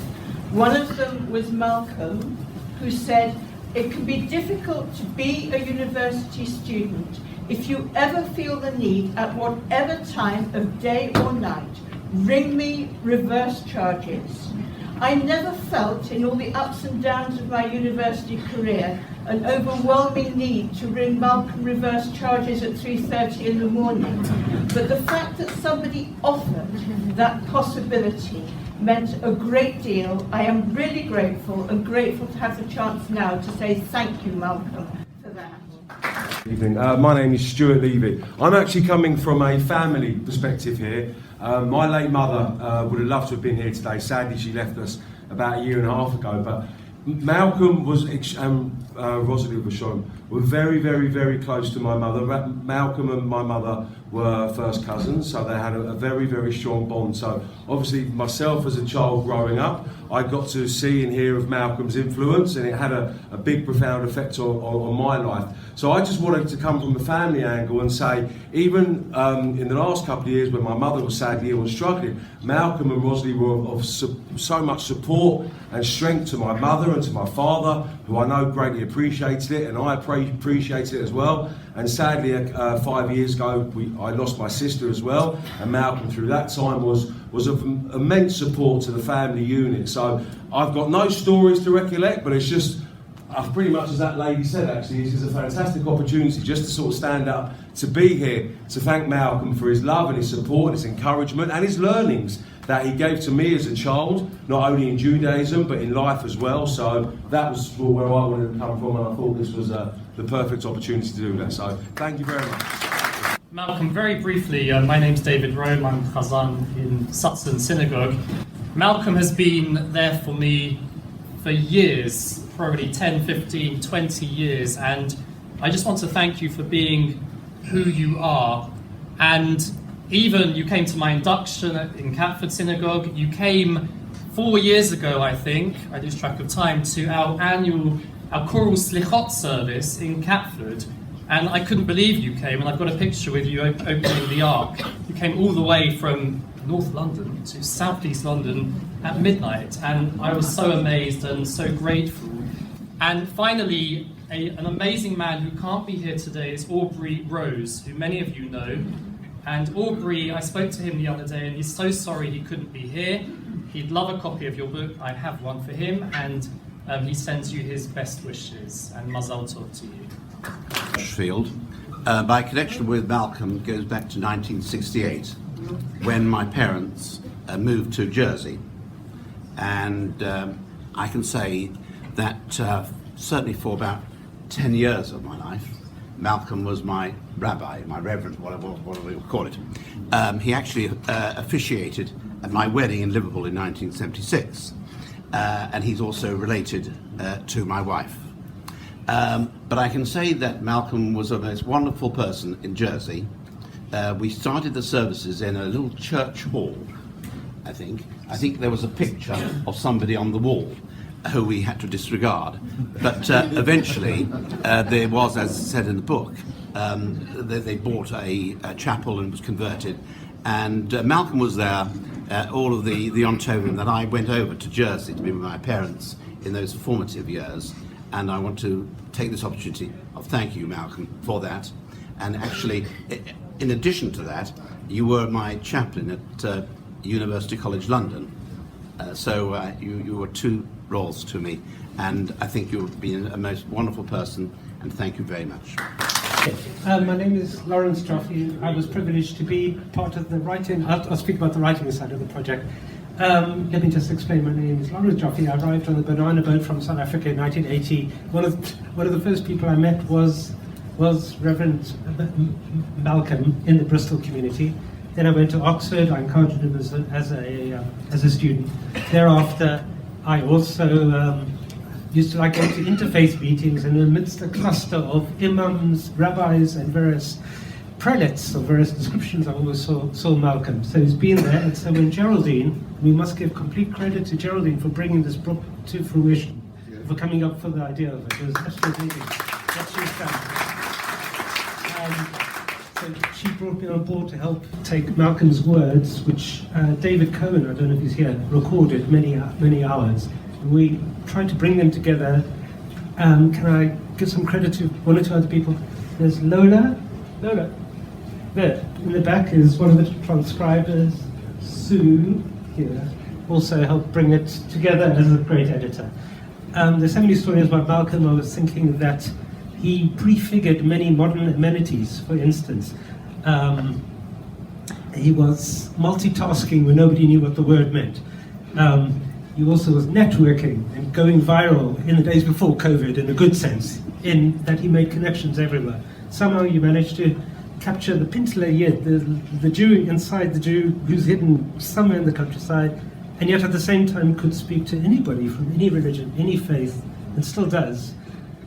One of them was Malcolm, who said, "It can be difficult to be a university student. If you ever feel the need, at whatever time of day or night, ring me reverse charges." I never felt, in all the ups and downs of my university career, an overwhelming need to ring Malcolm reverse charges at 3:30 in the morning. But the fact that somebody offered that possibility meant a great deal. I am really grateful, and grateful to have the chance now to say thank you, Malcolm, for that. Good evening. My name is Stuart Levy. I'm actually coming from a family perspective here. My late mother would have loved to have been here today. Sadly, she left us about 1.5 years ago. But Malcolm was, Rosalie was shown, were very, very, very close to my mother. Malcolm and my mother were first cousins, so they had a very, very strong bond. So obviously myself as a child growing up, I got to see and hear of Malcolm's influence, and it had a big, profound effect on my life. So I just wanted to come from the family angle and say, even in the last couple of years when my mother was sadly ill and struggling, Malcolm and Rosalie were of so much support and strength to my mother and to my father, who I know greatly appreciated it, and I appreciated it as well. And sadly, 5 years ago, I lost my sister as well, and Malcolm through that time was of immense support to the family unit. So I've got no stories to recollect, but it's just, pretty much as that lady said, actually, this is a fantastic opportunity just to sort of stand up, to be here, to thank Malcolm for his love and his support, his encouragement and his learnings that he gave to me as a child, not only in Judaism but in life as well. So that was where I wanted to come from, and I thought this was the perfect opportunity to do that. So thank you very much. Malcolm, very briefly, my name's David Rome, I'm Chazan in Sutton Synagogue. Malcolm has been there for me for years, probably 10, 15, 20 years, and I just want to thank you for being who you are. And even you came to my induction in Catford Synagogue, you came 4 years ago, I think, I lose track of time, to our choral Slichot service in Catford, and I couldn't believe you came, and I've got a picture with you opening the Ark. You came all the way from North London to South East London at midnight, and I was so amazed and so grateful. And finally, an amazing man who can't be here today is Aubrey Rose, who many of you know. And Aubrey, I spoke to him the other day, and he's so sorry he couldn't be here. He'd love a copy of your book. I have one for him, and he sends you his best wishes, and Mazal Tov to you. Field. My connection with Malcolm goes back to 1968, when my parents moved to Jersey. And I can say that certainly for about 10 years of my life, Malcolm was my rabbi, my reverend, whatever we would call it. He actually officiated at my wedding in Liverpool in 1976, and he's also related to my wife. But I can say that Malcolm was a most wonderful person in Jersey. We started the services in a little church hall, I think. I think there was a picture of somebody on the wall who we had to disregard. But eventually, there was, as said in the book, they bought a chapel and was converted. And Malcolm was there all of the October that I went over to Jersey to be with my parents in those formative years. and I want to take this opportunity of thanking you, Malcolm, for that. And actually, in addition to that, you were my chaplain at University College London. So you were two roles to me, and I think you've been a most wonderful person, and thank you very much. My name is Lawrence Joffe. I was privileged to be part of the writing. I'll speak about the writing side of the project. Let me just explain. My name is Lawrence Joffe. I arrived on the banana boat from South Africa in 1980. One of the first people I met was Reverend Malcolm in the Bristol community. Then I went to Oxford. I encountered him as a student. Thereafter, I also used to like going to interfaith meetings, and amidst a cluster of imams, rabbis, and various prelates of various descriptions, I always saw Malcolm. So he's been there. And so when Geraldine, we must give complete credit to Geraldine for bringing this book to fruition, for coming up with the idea of it. It was absolutely amazing what she's done. So she brought me on board to help take Malcolm's words, which David Cohen, I don't know if he's here, recorded many hours. We tried to bring them together. Can I give some credit to one or two other people? There's Lola. There, in the back is one of the transcribers, Sue, here, also helped bring it together as a great editor. There's so many stories about Malcolm. I was thinking that he prefigured many modern amenities. For instance, he was multitasking when nobody knew what the word meant. He also was networking and going viral in the days before COVID, in a good sense, in that he made connections everywhere. Somehow you managed to capture the Pintler Yid, the Jew inside the Jew who's hidden somewhere in the countryside, and yet at the same time could speak to anybody from any religion, any faith, and still does.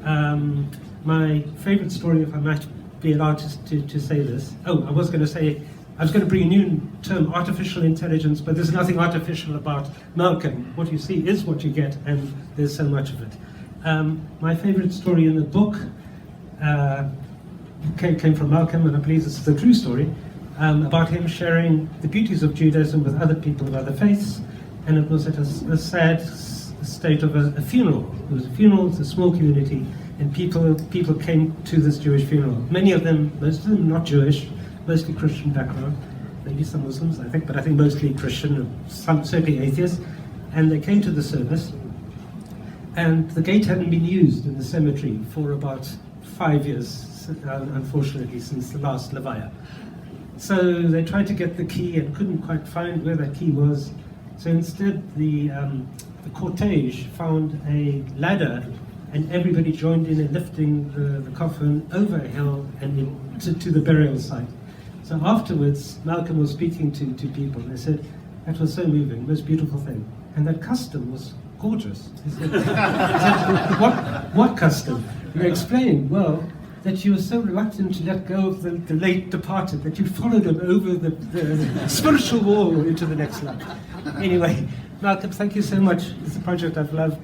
My favorite story, if I might be allowed to say this, I was going to bring a new term, artificial intelligence, but there's nothing artificial about Malcolm. What you see is what you get, and there's so much of it. My favorite story in the book came from Malcolm, and I believe this is a true story, about him sharing the beauties of Judaism with other people of other faiths, and it was at a sad state of a funeral. It was a funeral, it's a small community, and people came to this Jewish funeral. Many of them, most of them not Jewish, mostly Christian background, maybe some Muslims, I think, but I think mostly Christian, some certainly atheists, and they came to the service, and the gate hadn't been used in the cemetery for about 5 years, unfortunately, since the last Levaya. So they tried to get the key and couldn't quite find where that key was, so instead the cortege found a ladder, and everybody joined in lifting the coffin over a hill and to the burial site. So afterwards, Malcolm was speaking to people, and they said, that was so moving, most beautiful thing. And that custom was gorgeous. He said, what custom? He explained, well, that you were so reluctant to let go of the late departed that you followed him over the spiritual wall into the next life. Anyway, Malcolm, thank you so much. It's a project I've loved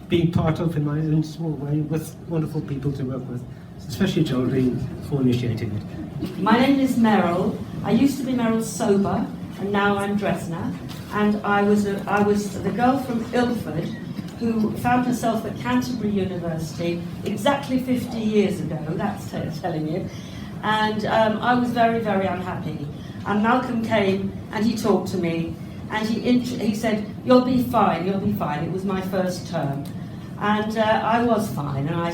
being part of in my own small way, with wonderful people to work with, especially Geraldine for initiating it. My name is Meryl. I used to be Meryl Sober, and now I'm Dresner. And I was the girl from Ilford who found herself at Canterbury University exactly 50 years ago, that's telling you. And I was very, very unhappy. And Malcolm came and he talked to me, and he said, you'll be fine, you'll be fine. It was my first term. And I was fine, and I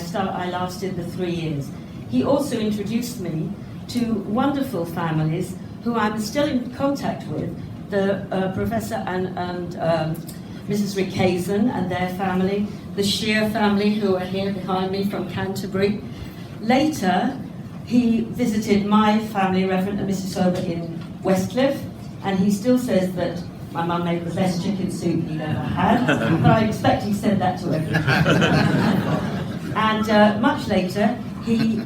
lasted the 3 years. He also introduced me to wonderful families who I'm still in contact with, the Professor and Mrs. Rickhazen and their family, the Shear family who are here behind me from Canterbury. Later, he visited my family, Reverend and Mrs. Sober, in Westcliff, and he still says that my mum made the best chicken soup he'd ever had, but I expect he said that to everyone. And much later, he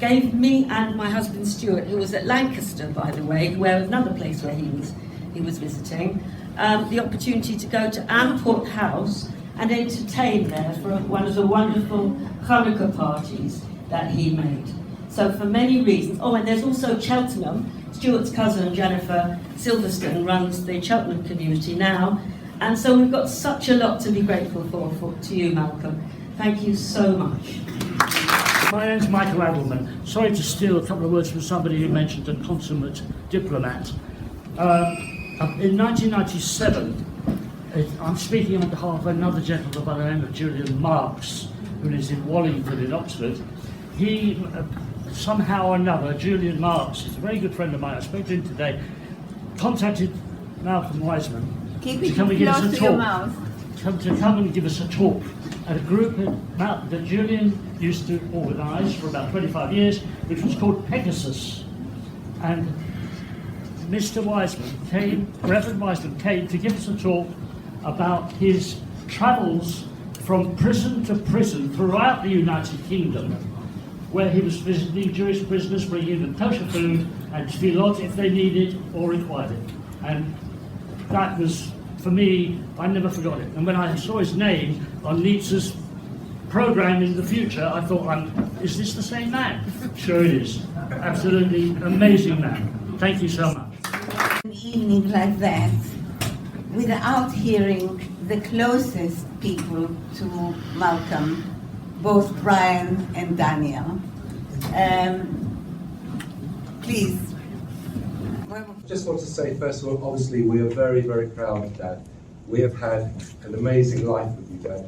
gave me and my husband Stuart, who was at Lancaster, by the way, where another place where he was visiting, the opportunity to go to Amport House and entertain there for one of the wonderful Hanukkah parties that he made. So for many reasons, and there's also Cheltenham. Stuart's cousin Jennifer Silverstone runs the Cheltenham community now, and so we've got such a lot to be grateful for to you, Malcolm. Thank you so much. My name's Michael Adelman. Sorry to steal a couple of words from somebody who mentioned a consummate diplomat. In 1997, I'm speaking on behalf of another gentleman by the name of Julian Marks, who lives in Wallingford in Oxford. He, somehow or another, Julian Marks, is a very good friend of mine, I spoke to him today, contacted Malcolm Weisman to come and give us a talk. To come and give us a talk at a group that Julian used to organise for about 25 years, which was called Pegasus. And Mr. Weisman came, Reverend Weisman came to give us a talk about his travels from prison to prison throughout the United Kingdom, where he was visiting Jewish prisoners, bringing them kosher food and tefillot if they needed or required it. And that was, for me, I never forgot it. And when I saw his name on Nitza's programme in the future, I thought, is this the same man? Sure it is. Absolutely amazing man. Thank you so much. An evening like that, without hearing the closest people to Malcolm, both Brian and Daniel. Please. I just want to say, first of all, obviously we are very, very proud of Dad. We have had an amazing life with you, Dad.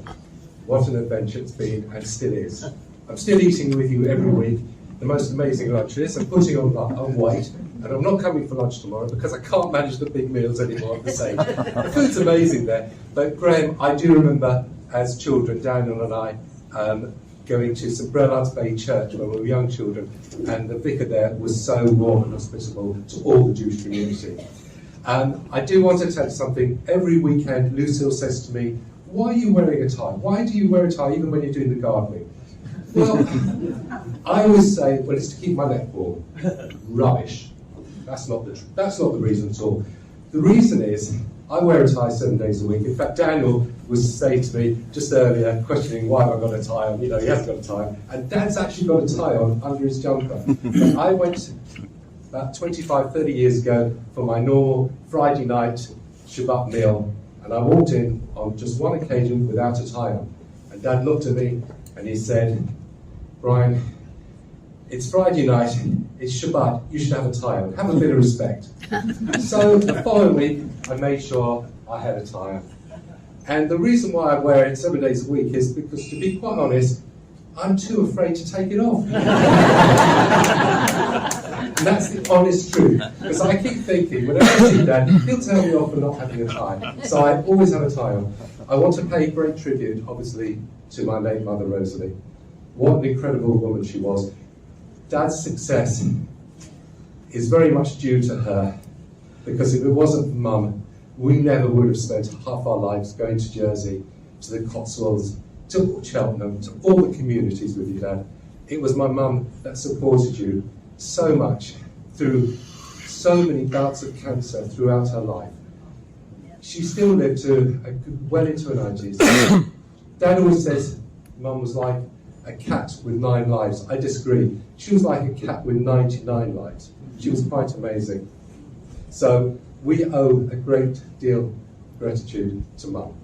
What an adventure it's been, and still is. I'm still eating with you every week, the most amazing lunches. I'm putting on weight, and I'm not coming for lunch tomorrow because I can't manage the big meals anymore at the same. The food's amazing there. But Graham, I do remember as children, Daniel and I, going to St. Bernard's Bay Church when we were young children, and the vicar there was so warm and hospitable to all the Jewish community. I do want to tell you something. Every weekend, Lucille says to me, "Why are you wearing a tie? Why do you wear a tie even when you're doing the gardening?" Well, I always say, well, it's to keep my neck warm. Rubbish. That's not the reason at all. The reason is, I wear a tie 7 days a week. In fact, Daniel was saying to me just earlier, questioning why have I got a tie on. You know, he hasn't got a tie. And Dad's actually got a tie on under his jumper. And I went about 25, 30 years ago for my normal Friday night Shabbat meal. And I walked in on just one occasion without a tie on. And Dad looked at me and he said, "Brian, it's Friday night, it's Shabbat, you should have a tie on. Have a bit of respect." So the following week, I made sure I had a tie on. And the reason why I wear it 7 days a week is because, to be quite honest, I'm too afraid to take it off. And that's the honest truth. Because I keep thinking, whenever I see Dad, he'll tell me off for not having a tie. So I always have a tie on. I want to pay great tribute, obviously, to my late mother, Rosalie. What an incredible woman she was. Dad's success is very much due to her, because if it wasn't for Mum, we never would have spent half our lives going to Jersey, to the Cotswolds, to Cheltenham, to all the communities with you, Dad. It was my mum that supported you so much through so many bouts of cancer throughout her life. She still lived to well into her 90s. Dad always says Mum was like a cat with 9 lives. I disagree. She was like a cat with 99 lives. She was quite amazing. So we owe a great deal of gratitude to Mum.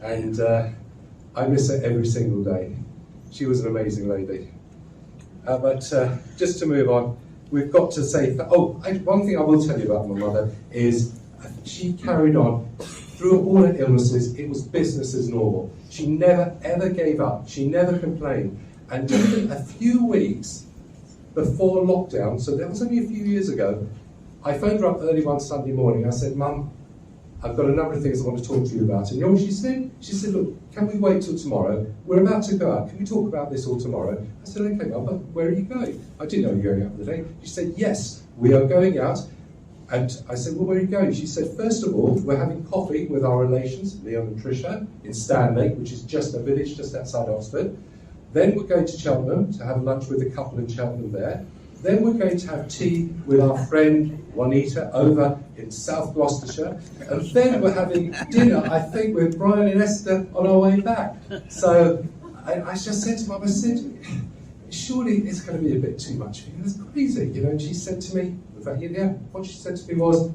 And I miss her every single day. She was an amazing lady. But just to move on, we've got to say, one thing I will tell you about my mother is she carried on through all her illnesses. It was business as normal. She never ever gave up. She never complained. And even a few weeks before lockdown, so that was only a few years ago, I phoned her up early one Sunday morning. I said, "Mum, I've got a number of things I want to talk to you about." And you know what she said? She said, "Look, can we wait till tomorrow? We're about to go out. Can we talk about this all tomorrow?" I said, "Okay, Mum, but where are you going?" I didn't know you were going out for the day. She said, "Yes, we are going out." And I said, "Well, where are you going?" She said, "First of all, we're having coffee with our relations, Leon and Tricia, in Stanley, which is just a village just outside Oxford. Then we're going to Cheltenham to have lunch with a couple in Cheltenham there. Then we're going to have tea with our friend Juanita over in South Gloucestershire. And then we're having dinner, I think, with Brian and Esther on our way back." So I just said to Mum, I said, "Surely it's going to be a bit too much for you. That's crazy." You know, and she said to me, in fact, yeah, what she said to me was,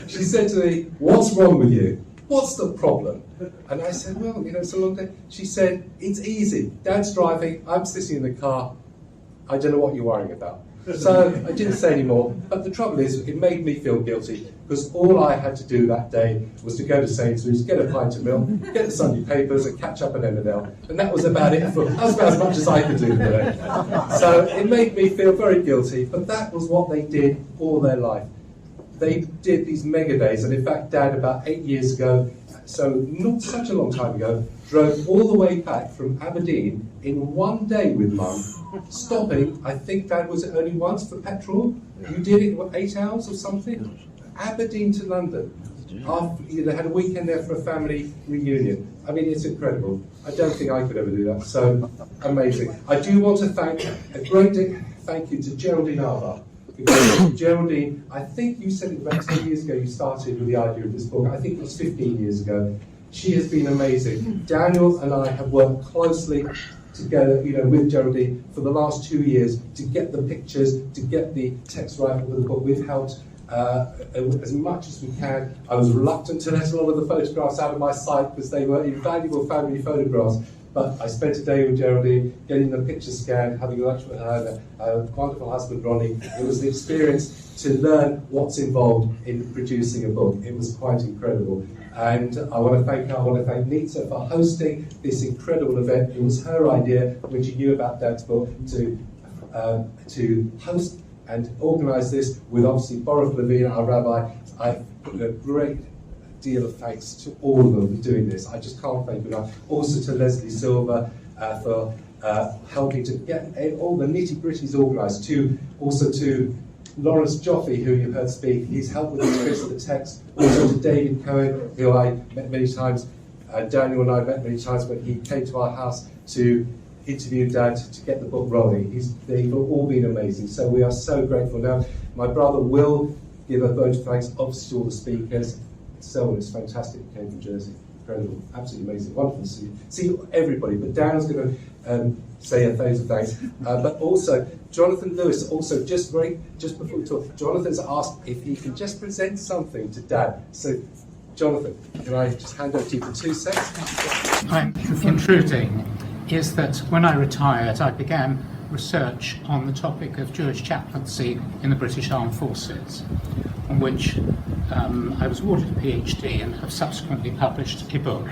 she said to me, "What's wrong with you?" what's the problem? And I said, well, it's a long day. She said, it's easy. Dad's driving, I'm sitting in the car. I don't know what you're worrying about. So I didn't say any more. But the trouble is, it made me feel guilty because all I had to do that day was to go to Sainsbury's, get a pint of milk, get the Sunday papers and catch up an M&L. And that was about it. That was about as much as I could do for them. So it made me feel very guilty. But that was what they did all their life. They did these mega days. And in fact, Dad, about 8 years ago, so not such a long time ago, drove all the way back from Aberdeen in one day with Mum, stopping, I think Dad was it only once for petrol? You did it, what, 8 hours or something? Aberdeen to London. After, they had a weekend there for a family reunion. I mean, it's incredible. I don't think I could ever do that. So amazing. I do want to thank a great thank you to Geraldine Auerbach. Because Geraldine, I think you said it about 10 years ago you started with the idea of this book. I think it was 15 years ago. She has been amazing. Daniel and I have worked closely together, with Geraldine for the last 2 years to get the pictures, to get the text right for the book. We've helped as much as we can. I was reluctant to let a lot of the photographs out of my sight because they were invaluable family photographs. But I spent a day with Geraldine, getting the pictures scanned, having lunch with her, her wonderful husband Ronnie. It was an experience to learn what's involved in producing a book. It was quite incredible. And I want to thank Nitza for hosting this incredible event. It was her idea when she knew about Dad's book to host and organise this with obviously Boris Levine, our rabbi. I put a great deal of thanks to all of them for doing this. I just can't thank you enough. Also to Leslie Silver for helping to get all the nitty-gritties organised. Also to Lawrence Joffe, who you heard speak, he's helped with the scripts of the text. Also to David Cohen, who I met many times. Daniel and I met many times when he came to our house to interview Dad to get the book rolling. They've all been amazing. So we are so grateful. Now, my brother will give a vote of thanks, obviously, to all the speakers. Selwyn, it's fantastic. He came from Jersey. Incredible. Absolutely amazing. Wonderful to see everybody. But Daniel's going to say a thousand thanks. But also, Jonathan Lewis, also just before we talk, Jonathan's asked if he can just present something to Dad. So, Jonathan, can I just hand over to you for 2 seconds? I'm intruding is that when I retired, I began research on the topic of Jewish chaplaincy in the British Armed Forces, on which I was awarded a PhD and have subsequently published a book.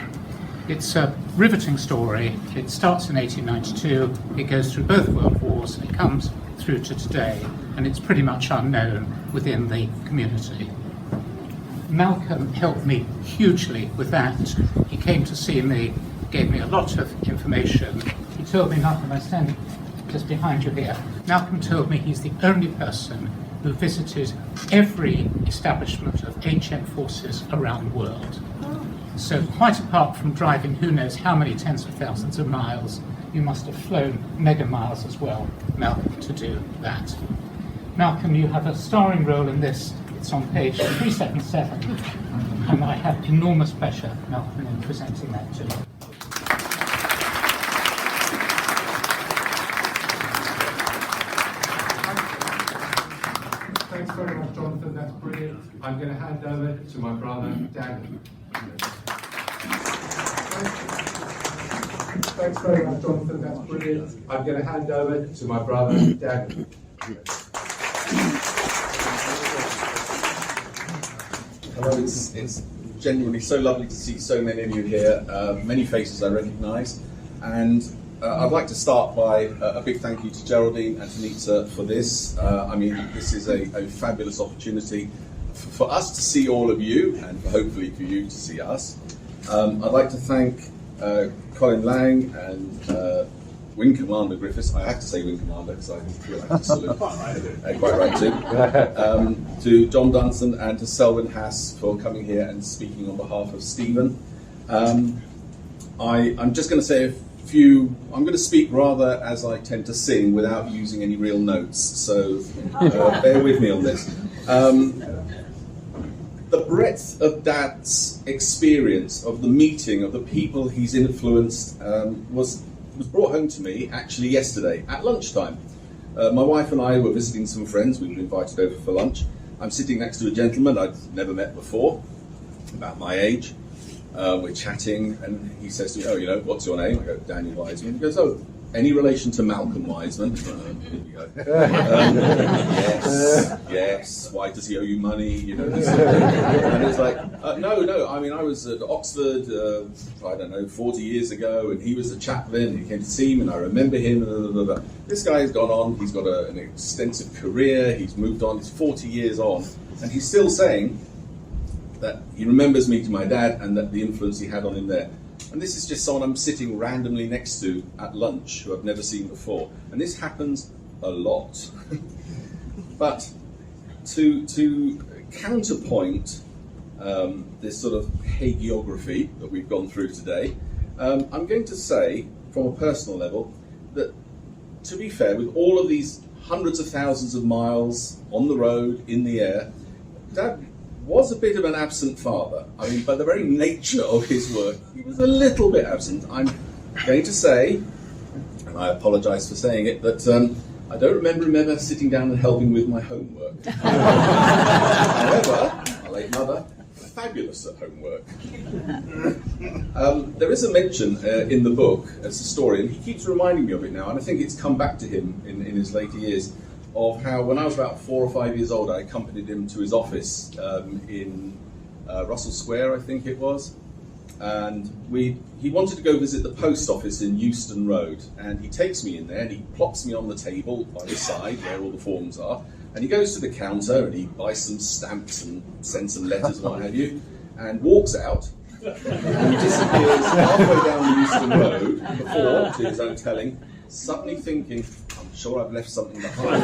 It's a riveting story. It starts in 1892, it goes through both World Wars, and it comes through to today, and it's pretty much unknown within the community. Malcolm helped me hugely with that. He came to see me, gave me a lot of information. He told me, Malcolm, I stand just behind you here. Malcolm told me he's the only person who visited every establishment of HM forces around the world. So quite apart from driving who knows how many tens of thousands of miles, you must have flown mega miles as well, Malcolm, to do that. Malcolm, you have a starring role in this. It's on page 377, and I have enormous pleasure, Malcolm, in presenting that to you. Thanks very much, Jonathan. That's brilliant. I'm going to hand over to my brother, Daniel. Thanks very much, Jonathan. That's brilliant. I'm going to hand over to my brother, Daniel. Hello, it's genuinely so lovely to see so many of you here, many faces I recognise, and I'd like to start by a big thank you to Geraldine and to Nitza for this. I mean, this is a fabulous opportunity for us to see all of you, and hopefully for you to see us. I'd like to thank Colin Lang and Wing Commander Griffiths. I have to say Wing Commander because I feel like it's salute. Quite right to John Dunstan and to Selwyn Haas for coming here and speaking on behalf of Stephen. I'm just going to say I'm going to speak rather as I tend to sing without using any real notes, so bear with me on this. The breadth of Dad's experience of the meeting, of the people he's influenced, was brought home to me actually yesterday at lunchtime. My wife and I were visiting some friends. We were invited over for lunch. I'm sitting next to a gentleman I'd never met before, about my age. We're chatting, and he says to me, "Oh, you know, what's your name?" I go, "Daniel Weisman." He goes, "Oh, any relation to Malcolm Weisman?" Here we go. Yes. Why does he owe you money? You know, this sort of thing. And it's like, no. I mean, I was at Oxford, I don't know, 40 years ago, and he was a chaplain. He came to see me, and I remember him. Blah, blah, blah. This guy has gone on. He's got an extensive career. He's moved on. He's 40 years on, and he's still saying that he remembers meeting my dad and that the influence he had on him there. And this is just someone I'm sitting randomly next to at lunch who I've never seen before. And this happens a lot. But to counterpoint this sort of hagiography that we've gone through today, I'm going to say, from a personal level, that to be fair, with all of these hundreds of thousands of miles on the road, in the air, Dad was a bit of an absent father. I mean, by the very nature of his work, he was a little bit absent. I'm going to say, and I apologise for saying it, that I don't remember him ever sitting down and helping with my homework. However, my late mother, fabulous at homework. There is a mention in the book as a story, and he keeps reminding me of it now, and I think it's come back to him in his later years, of how when I was about 4 or 5 years old, I accompanied him to his office in Russell Square, I think it was, and he wanted to go visit the post office in Euston Road, and he takes me in there and he plops me on the table by the side where all the forms are, and he goes to the counter and he buys some stamps and sends some letters and what have you, and walks out, and he disappears halfway down the Euston Road before, to his own telling, suddenly thinking, I'm sure I've left something behind.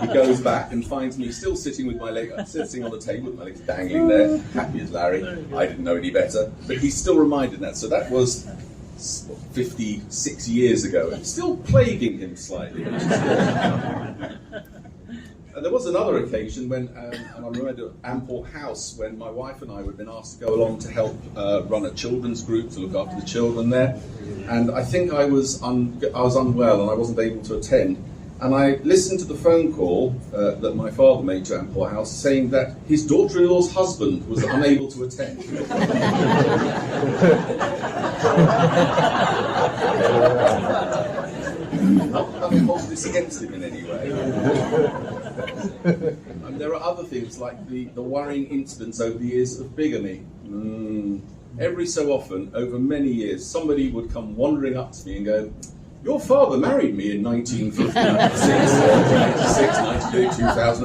He goes back and finds me still sitting with my leg, sitting on the table with my legs dangling there, happy as Larry. I didn't know any better, but he's still reminded that. So that was 56 years ago, and still plaguing him slightly. Which is good. And there was another occasion when, and I remember at Auerbach House, when my wife and I had been asked to go along to help run a children's group to look after the children there. And I think I was unwell and I wasn't able to attend. And I listened to the phone call that my father made to Auerbach House saying that his daughter-in-law's husband was unable to attend. Nothing holds this against him in any way. And there are other things like the worrying incidents over the years of bigamy. Every so often, over many years, somebody would come wandering up to me and go, "Your father married me in 1956, 1992, 2000.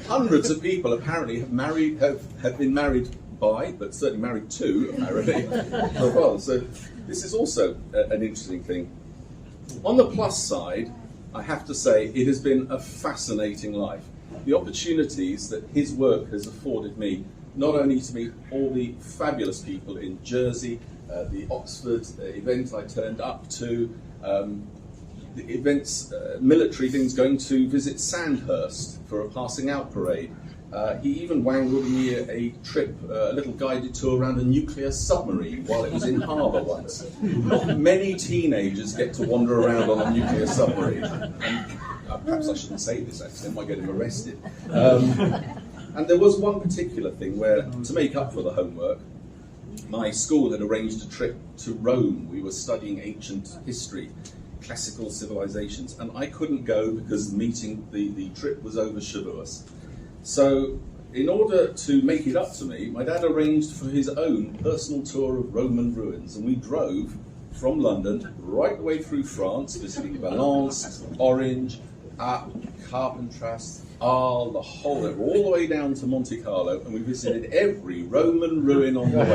Hundreds of people apparently have been married by, but certainly married to, apparently, their father. So this is also an interesting thing. On the plus side, I have to say it has been a fascinating life. The opportunities that his work has afforded me, not only to meet all the fabulous people in Jersey, the Oxford event I turned up to, the events, military things, going to visit Sandhurst for a passing out parade. He even wangled me a trip, a little guided tour around a nuclear submarine while it was in harbour once. Not many teenagers get to wander around on a nuclear submarine. And, perhaps I shouldn't say this, actually, I might get him arrested. And there was one particular thing where, to make up for the homework, my school had arranged a trip to Rome. We were studying ancient history, classical civilizations, and I couldn't go because the trip was over Shavuos. So, in order to make it up to me, my dad arranged for his own personal tour of Roman ruins, and we drove from London right the way through France, visiting Valence, Orange, Carpentras, Arles, the whole, all the way down to Monte Carlo, and we visited every Roman ruin on the way.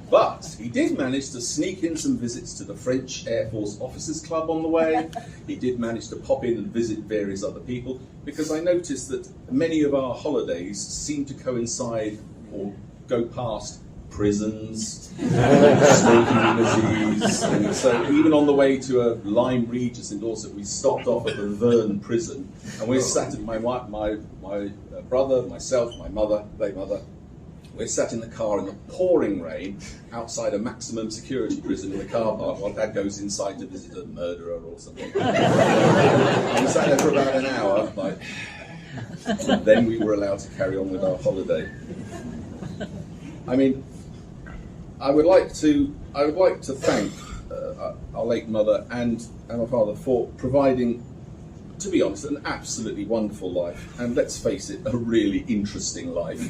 But he did manage to sneak in some visits to the French Air Force Officers Club on the way. He did manage to pop in and visit various other people, because I noticed that many of our holidays seem to coincide or go past prisons, small communities, and so even on the way to a Lyme Regis in Dorset, we stopped off at the Verne prison, and we sat at my brother, myself, my mother, late mother. We sat in the car in the pouring rain outside a maximum security prison in the car park while Dad goes inside to visit a murderer or something. And we sat there for about an hour, and then we were allowed to carry on with our holiday. I mean, I would like to thank our late mother and my father for providing, to be honest, an absolutely wonderful life, and let's face it, a really interesting life.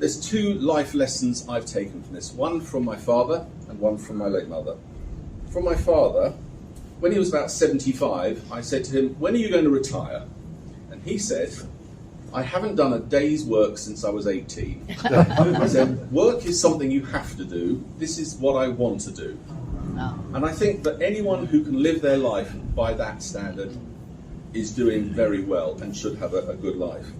There's two life lessons I've taken from this, one from my father and one from my late mother. From my father, when he was about 75, I said to him, "When are you going to retire?" And he said, "I haven't done a day's work since I was 18. I said, "Work is something you have to do. This is what I want to do." And I think that anyone who can live their life by that standard is doing very well and should have a good life.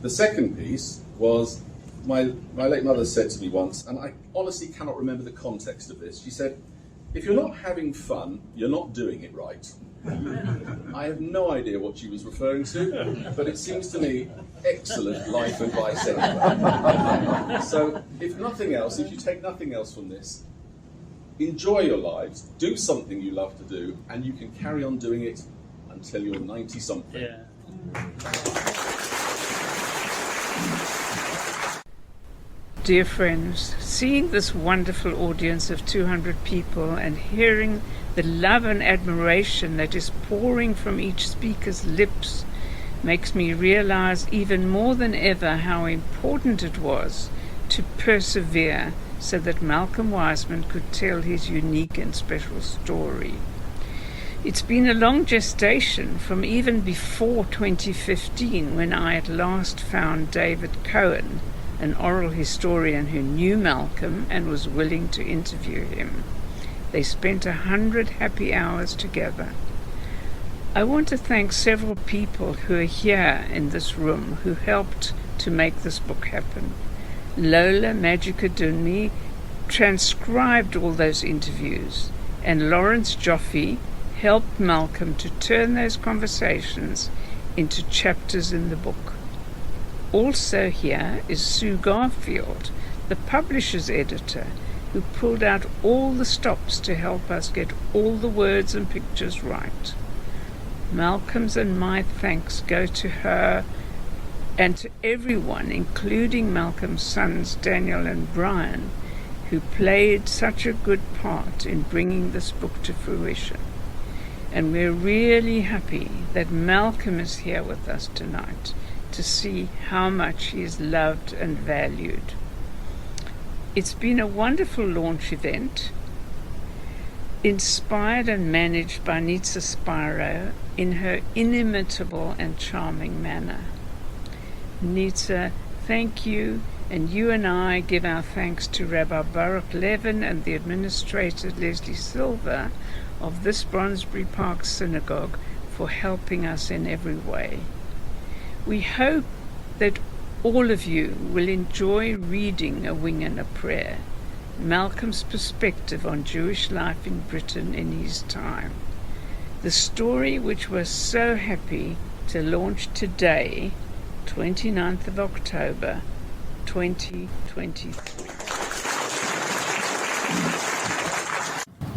The second piece was my late mother said to me once, and I honestly cannot remember the context of this. She said, "If you're not having fun, you're not doing it right." I have no idea what she was referring to, but it seems to me excellent life advice anyway. So if nothing else, if you take nothing else from this, enjoy your lives, do something you love to do, and you can carry on doing it until you're 90-something. Yeah. Dear friends, seeing this wonderful audience of 200 people and hearing the love and admiration that is pouring from each speaker's lips makes me realize even more than ever how important it was to persevere so that Malcolm Weisman could tell his unique and special story. It's been a long gestation from even before 2015 when I at last found David Cohen, an oral historian who knew Malcolm and was willing to interview him. They spent 100 happy hours together. I want to thank several people who are here in this room who helped to make this book happen. Lola Magica Dunmi transcribed all those interviews, and Lawrence Joffe helped Malcolm to turn those conversations into chapters in the book. Also here is Sue Garfield, the publisher's editor, who pulled out all the stops to help us get all the words and pictures right. Malcolm's and my thanks go to her and to everyone, including Malcolm's sons Daniel and Brian, who played such a good part in bringing this book to fruition. And we're really happy that Malcolm is here with us tonight to see how much he is loved and valued. It's been a wonderful launch event, inspired and managed by Nitza Spiro in her inimitable and charming manner. Nitza, thank you, and you and I give our thanks to Rabbi Baruch Levin and the administrator Leslie Silver of this Brondesbury Park Synagogue for helping us in every way. We hope that all of you will enjoy reading A Wing and a Prayer, Malcolm's perspective on Jewish life in Britain in his time. The story which we're so happy to launch today, 29th of October, 2023.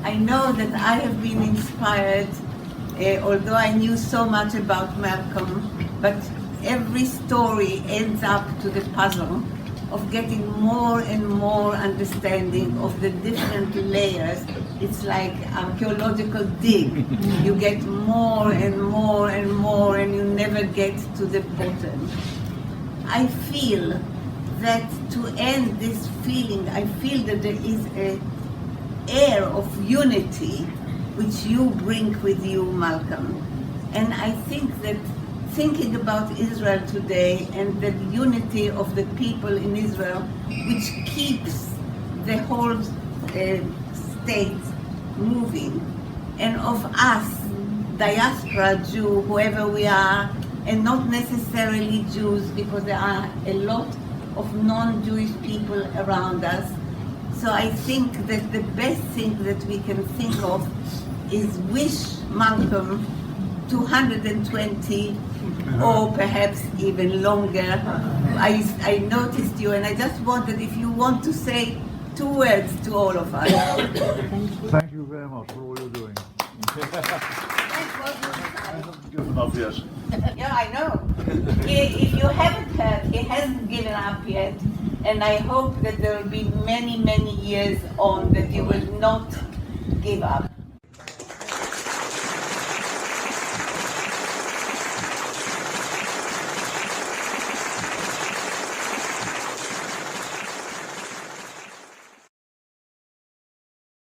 I know that I have been inspired, although I knew so much about Malcolm, but every story ends up to the puzzle of getting more and more understanding of the different layers. It's like archaeological dig. You get more and more and more, and you never get to the bottom. I feel that to end this feeling, I feel that there is an air of unity which you bring with you, Malcolm. And I think that thinking about Israel today and the unity of the people in Israel, which keeps the whole state moving, and of us, diaspora Jew, whoever we are, and not necessarily Jews, because there are a lot of non-Jewish people around us. So I think that the best thing that we can think of is wish Malcolm 220 or perhaps even longer. I noticed you, and I just wondered if you want to say 2 words to all of us. Thank you very much for all you're doing. Yeah, I know. If you haven't heard, he hasn't given up yet. And I hope that there will be many, many years on that you will not give up.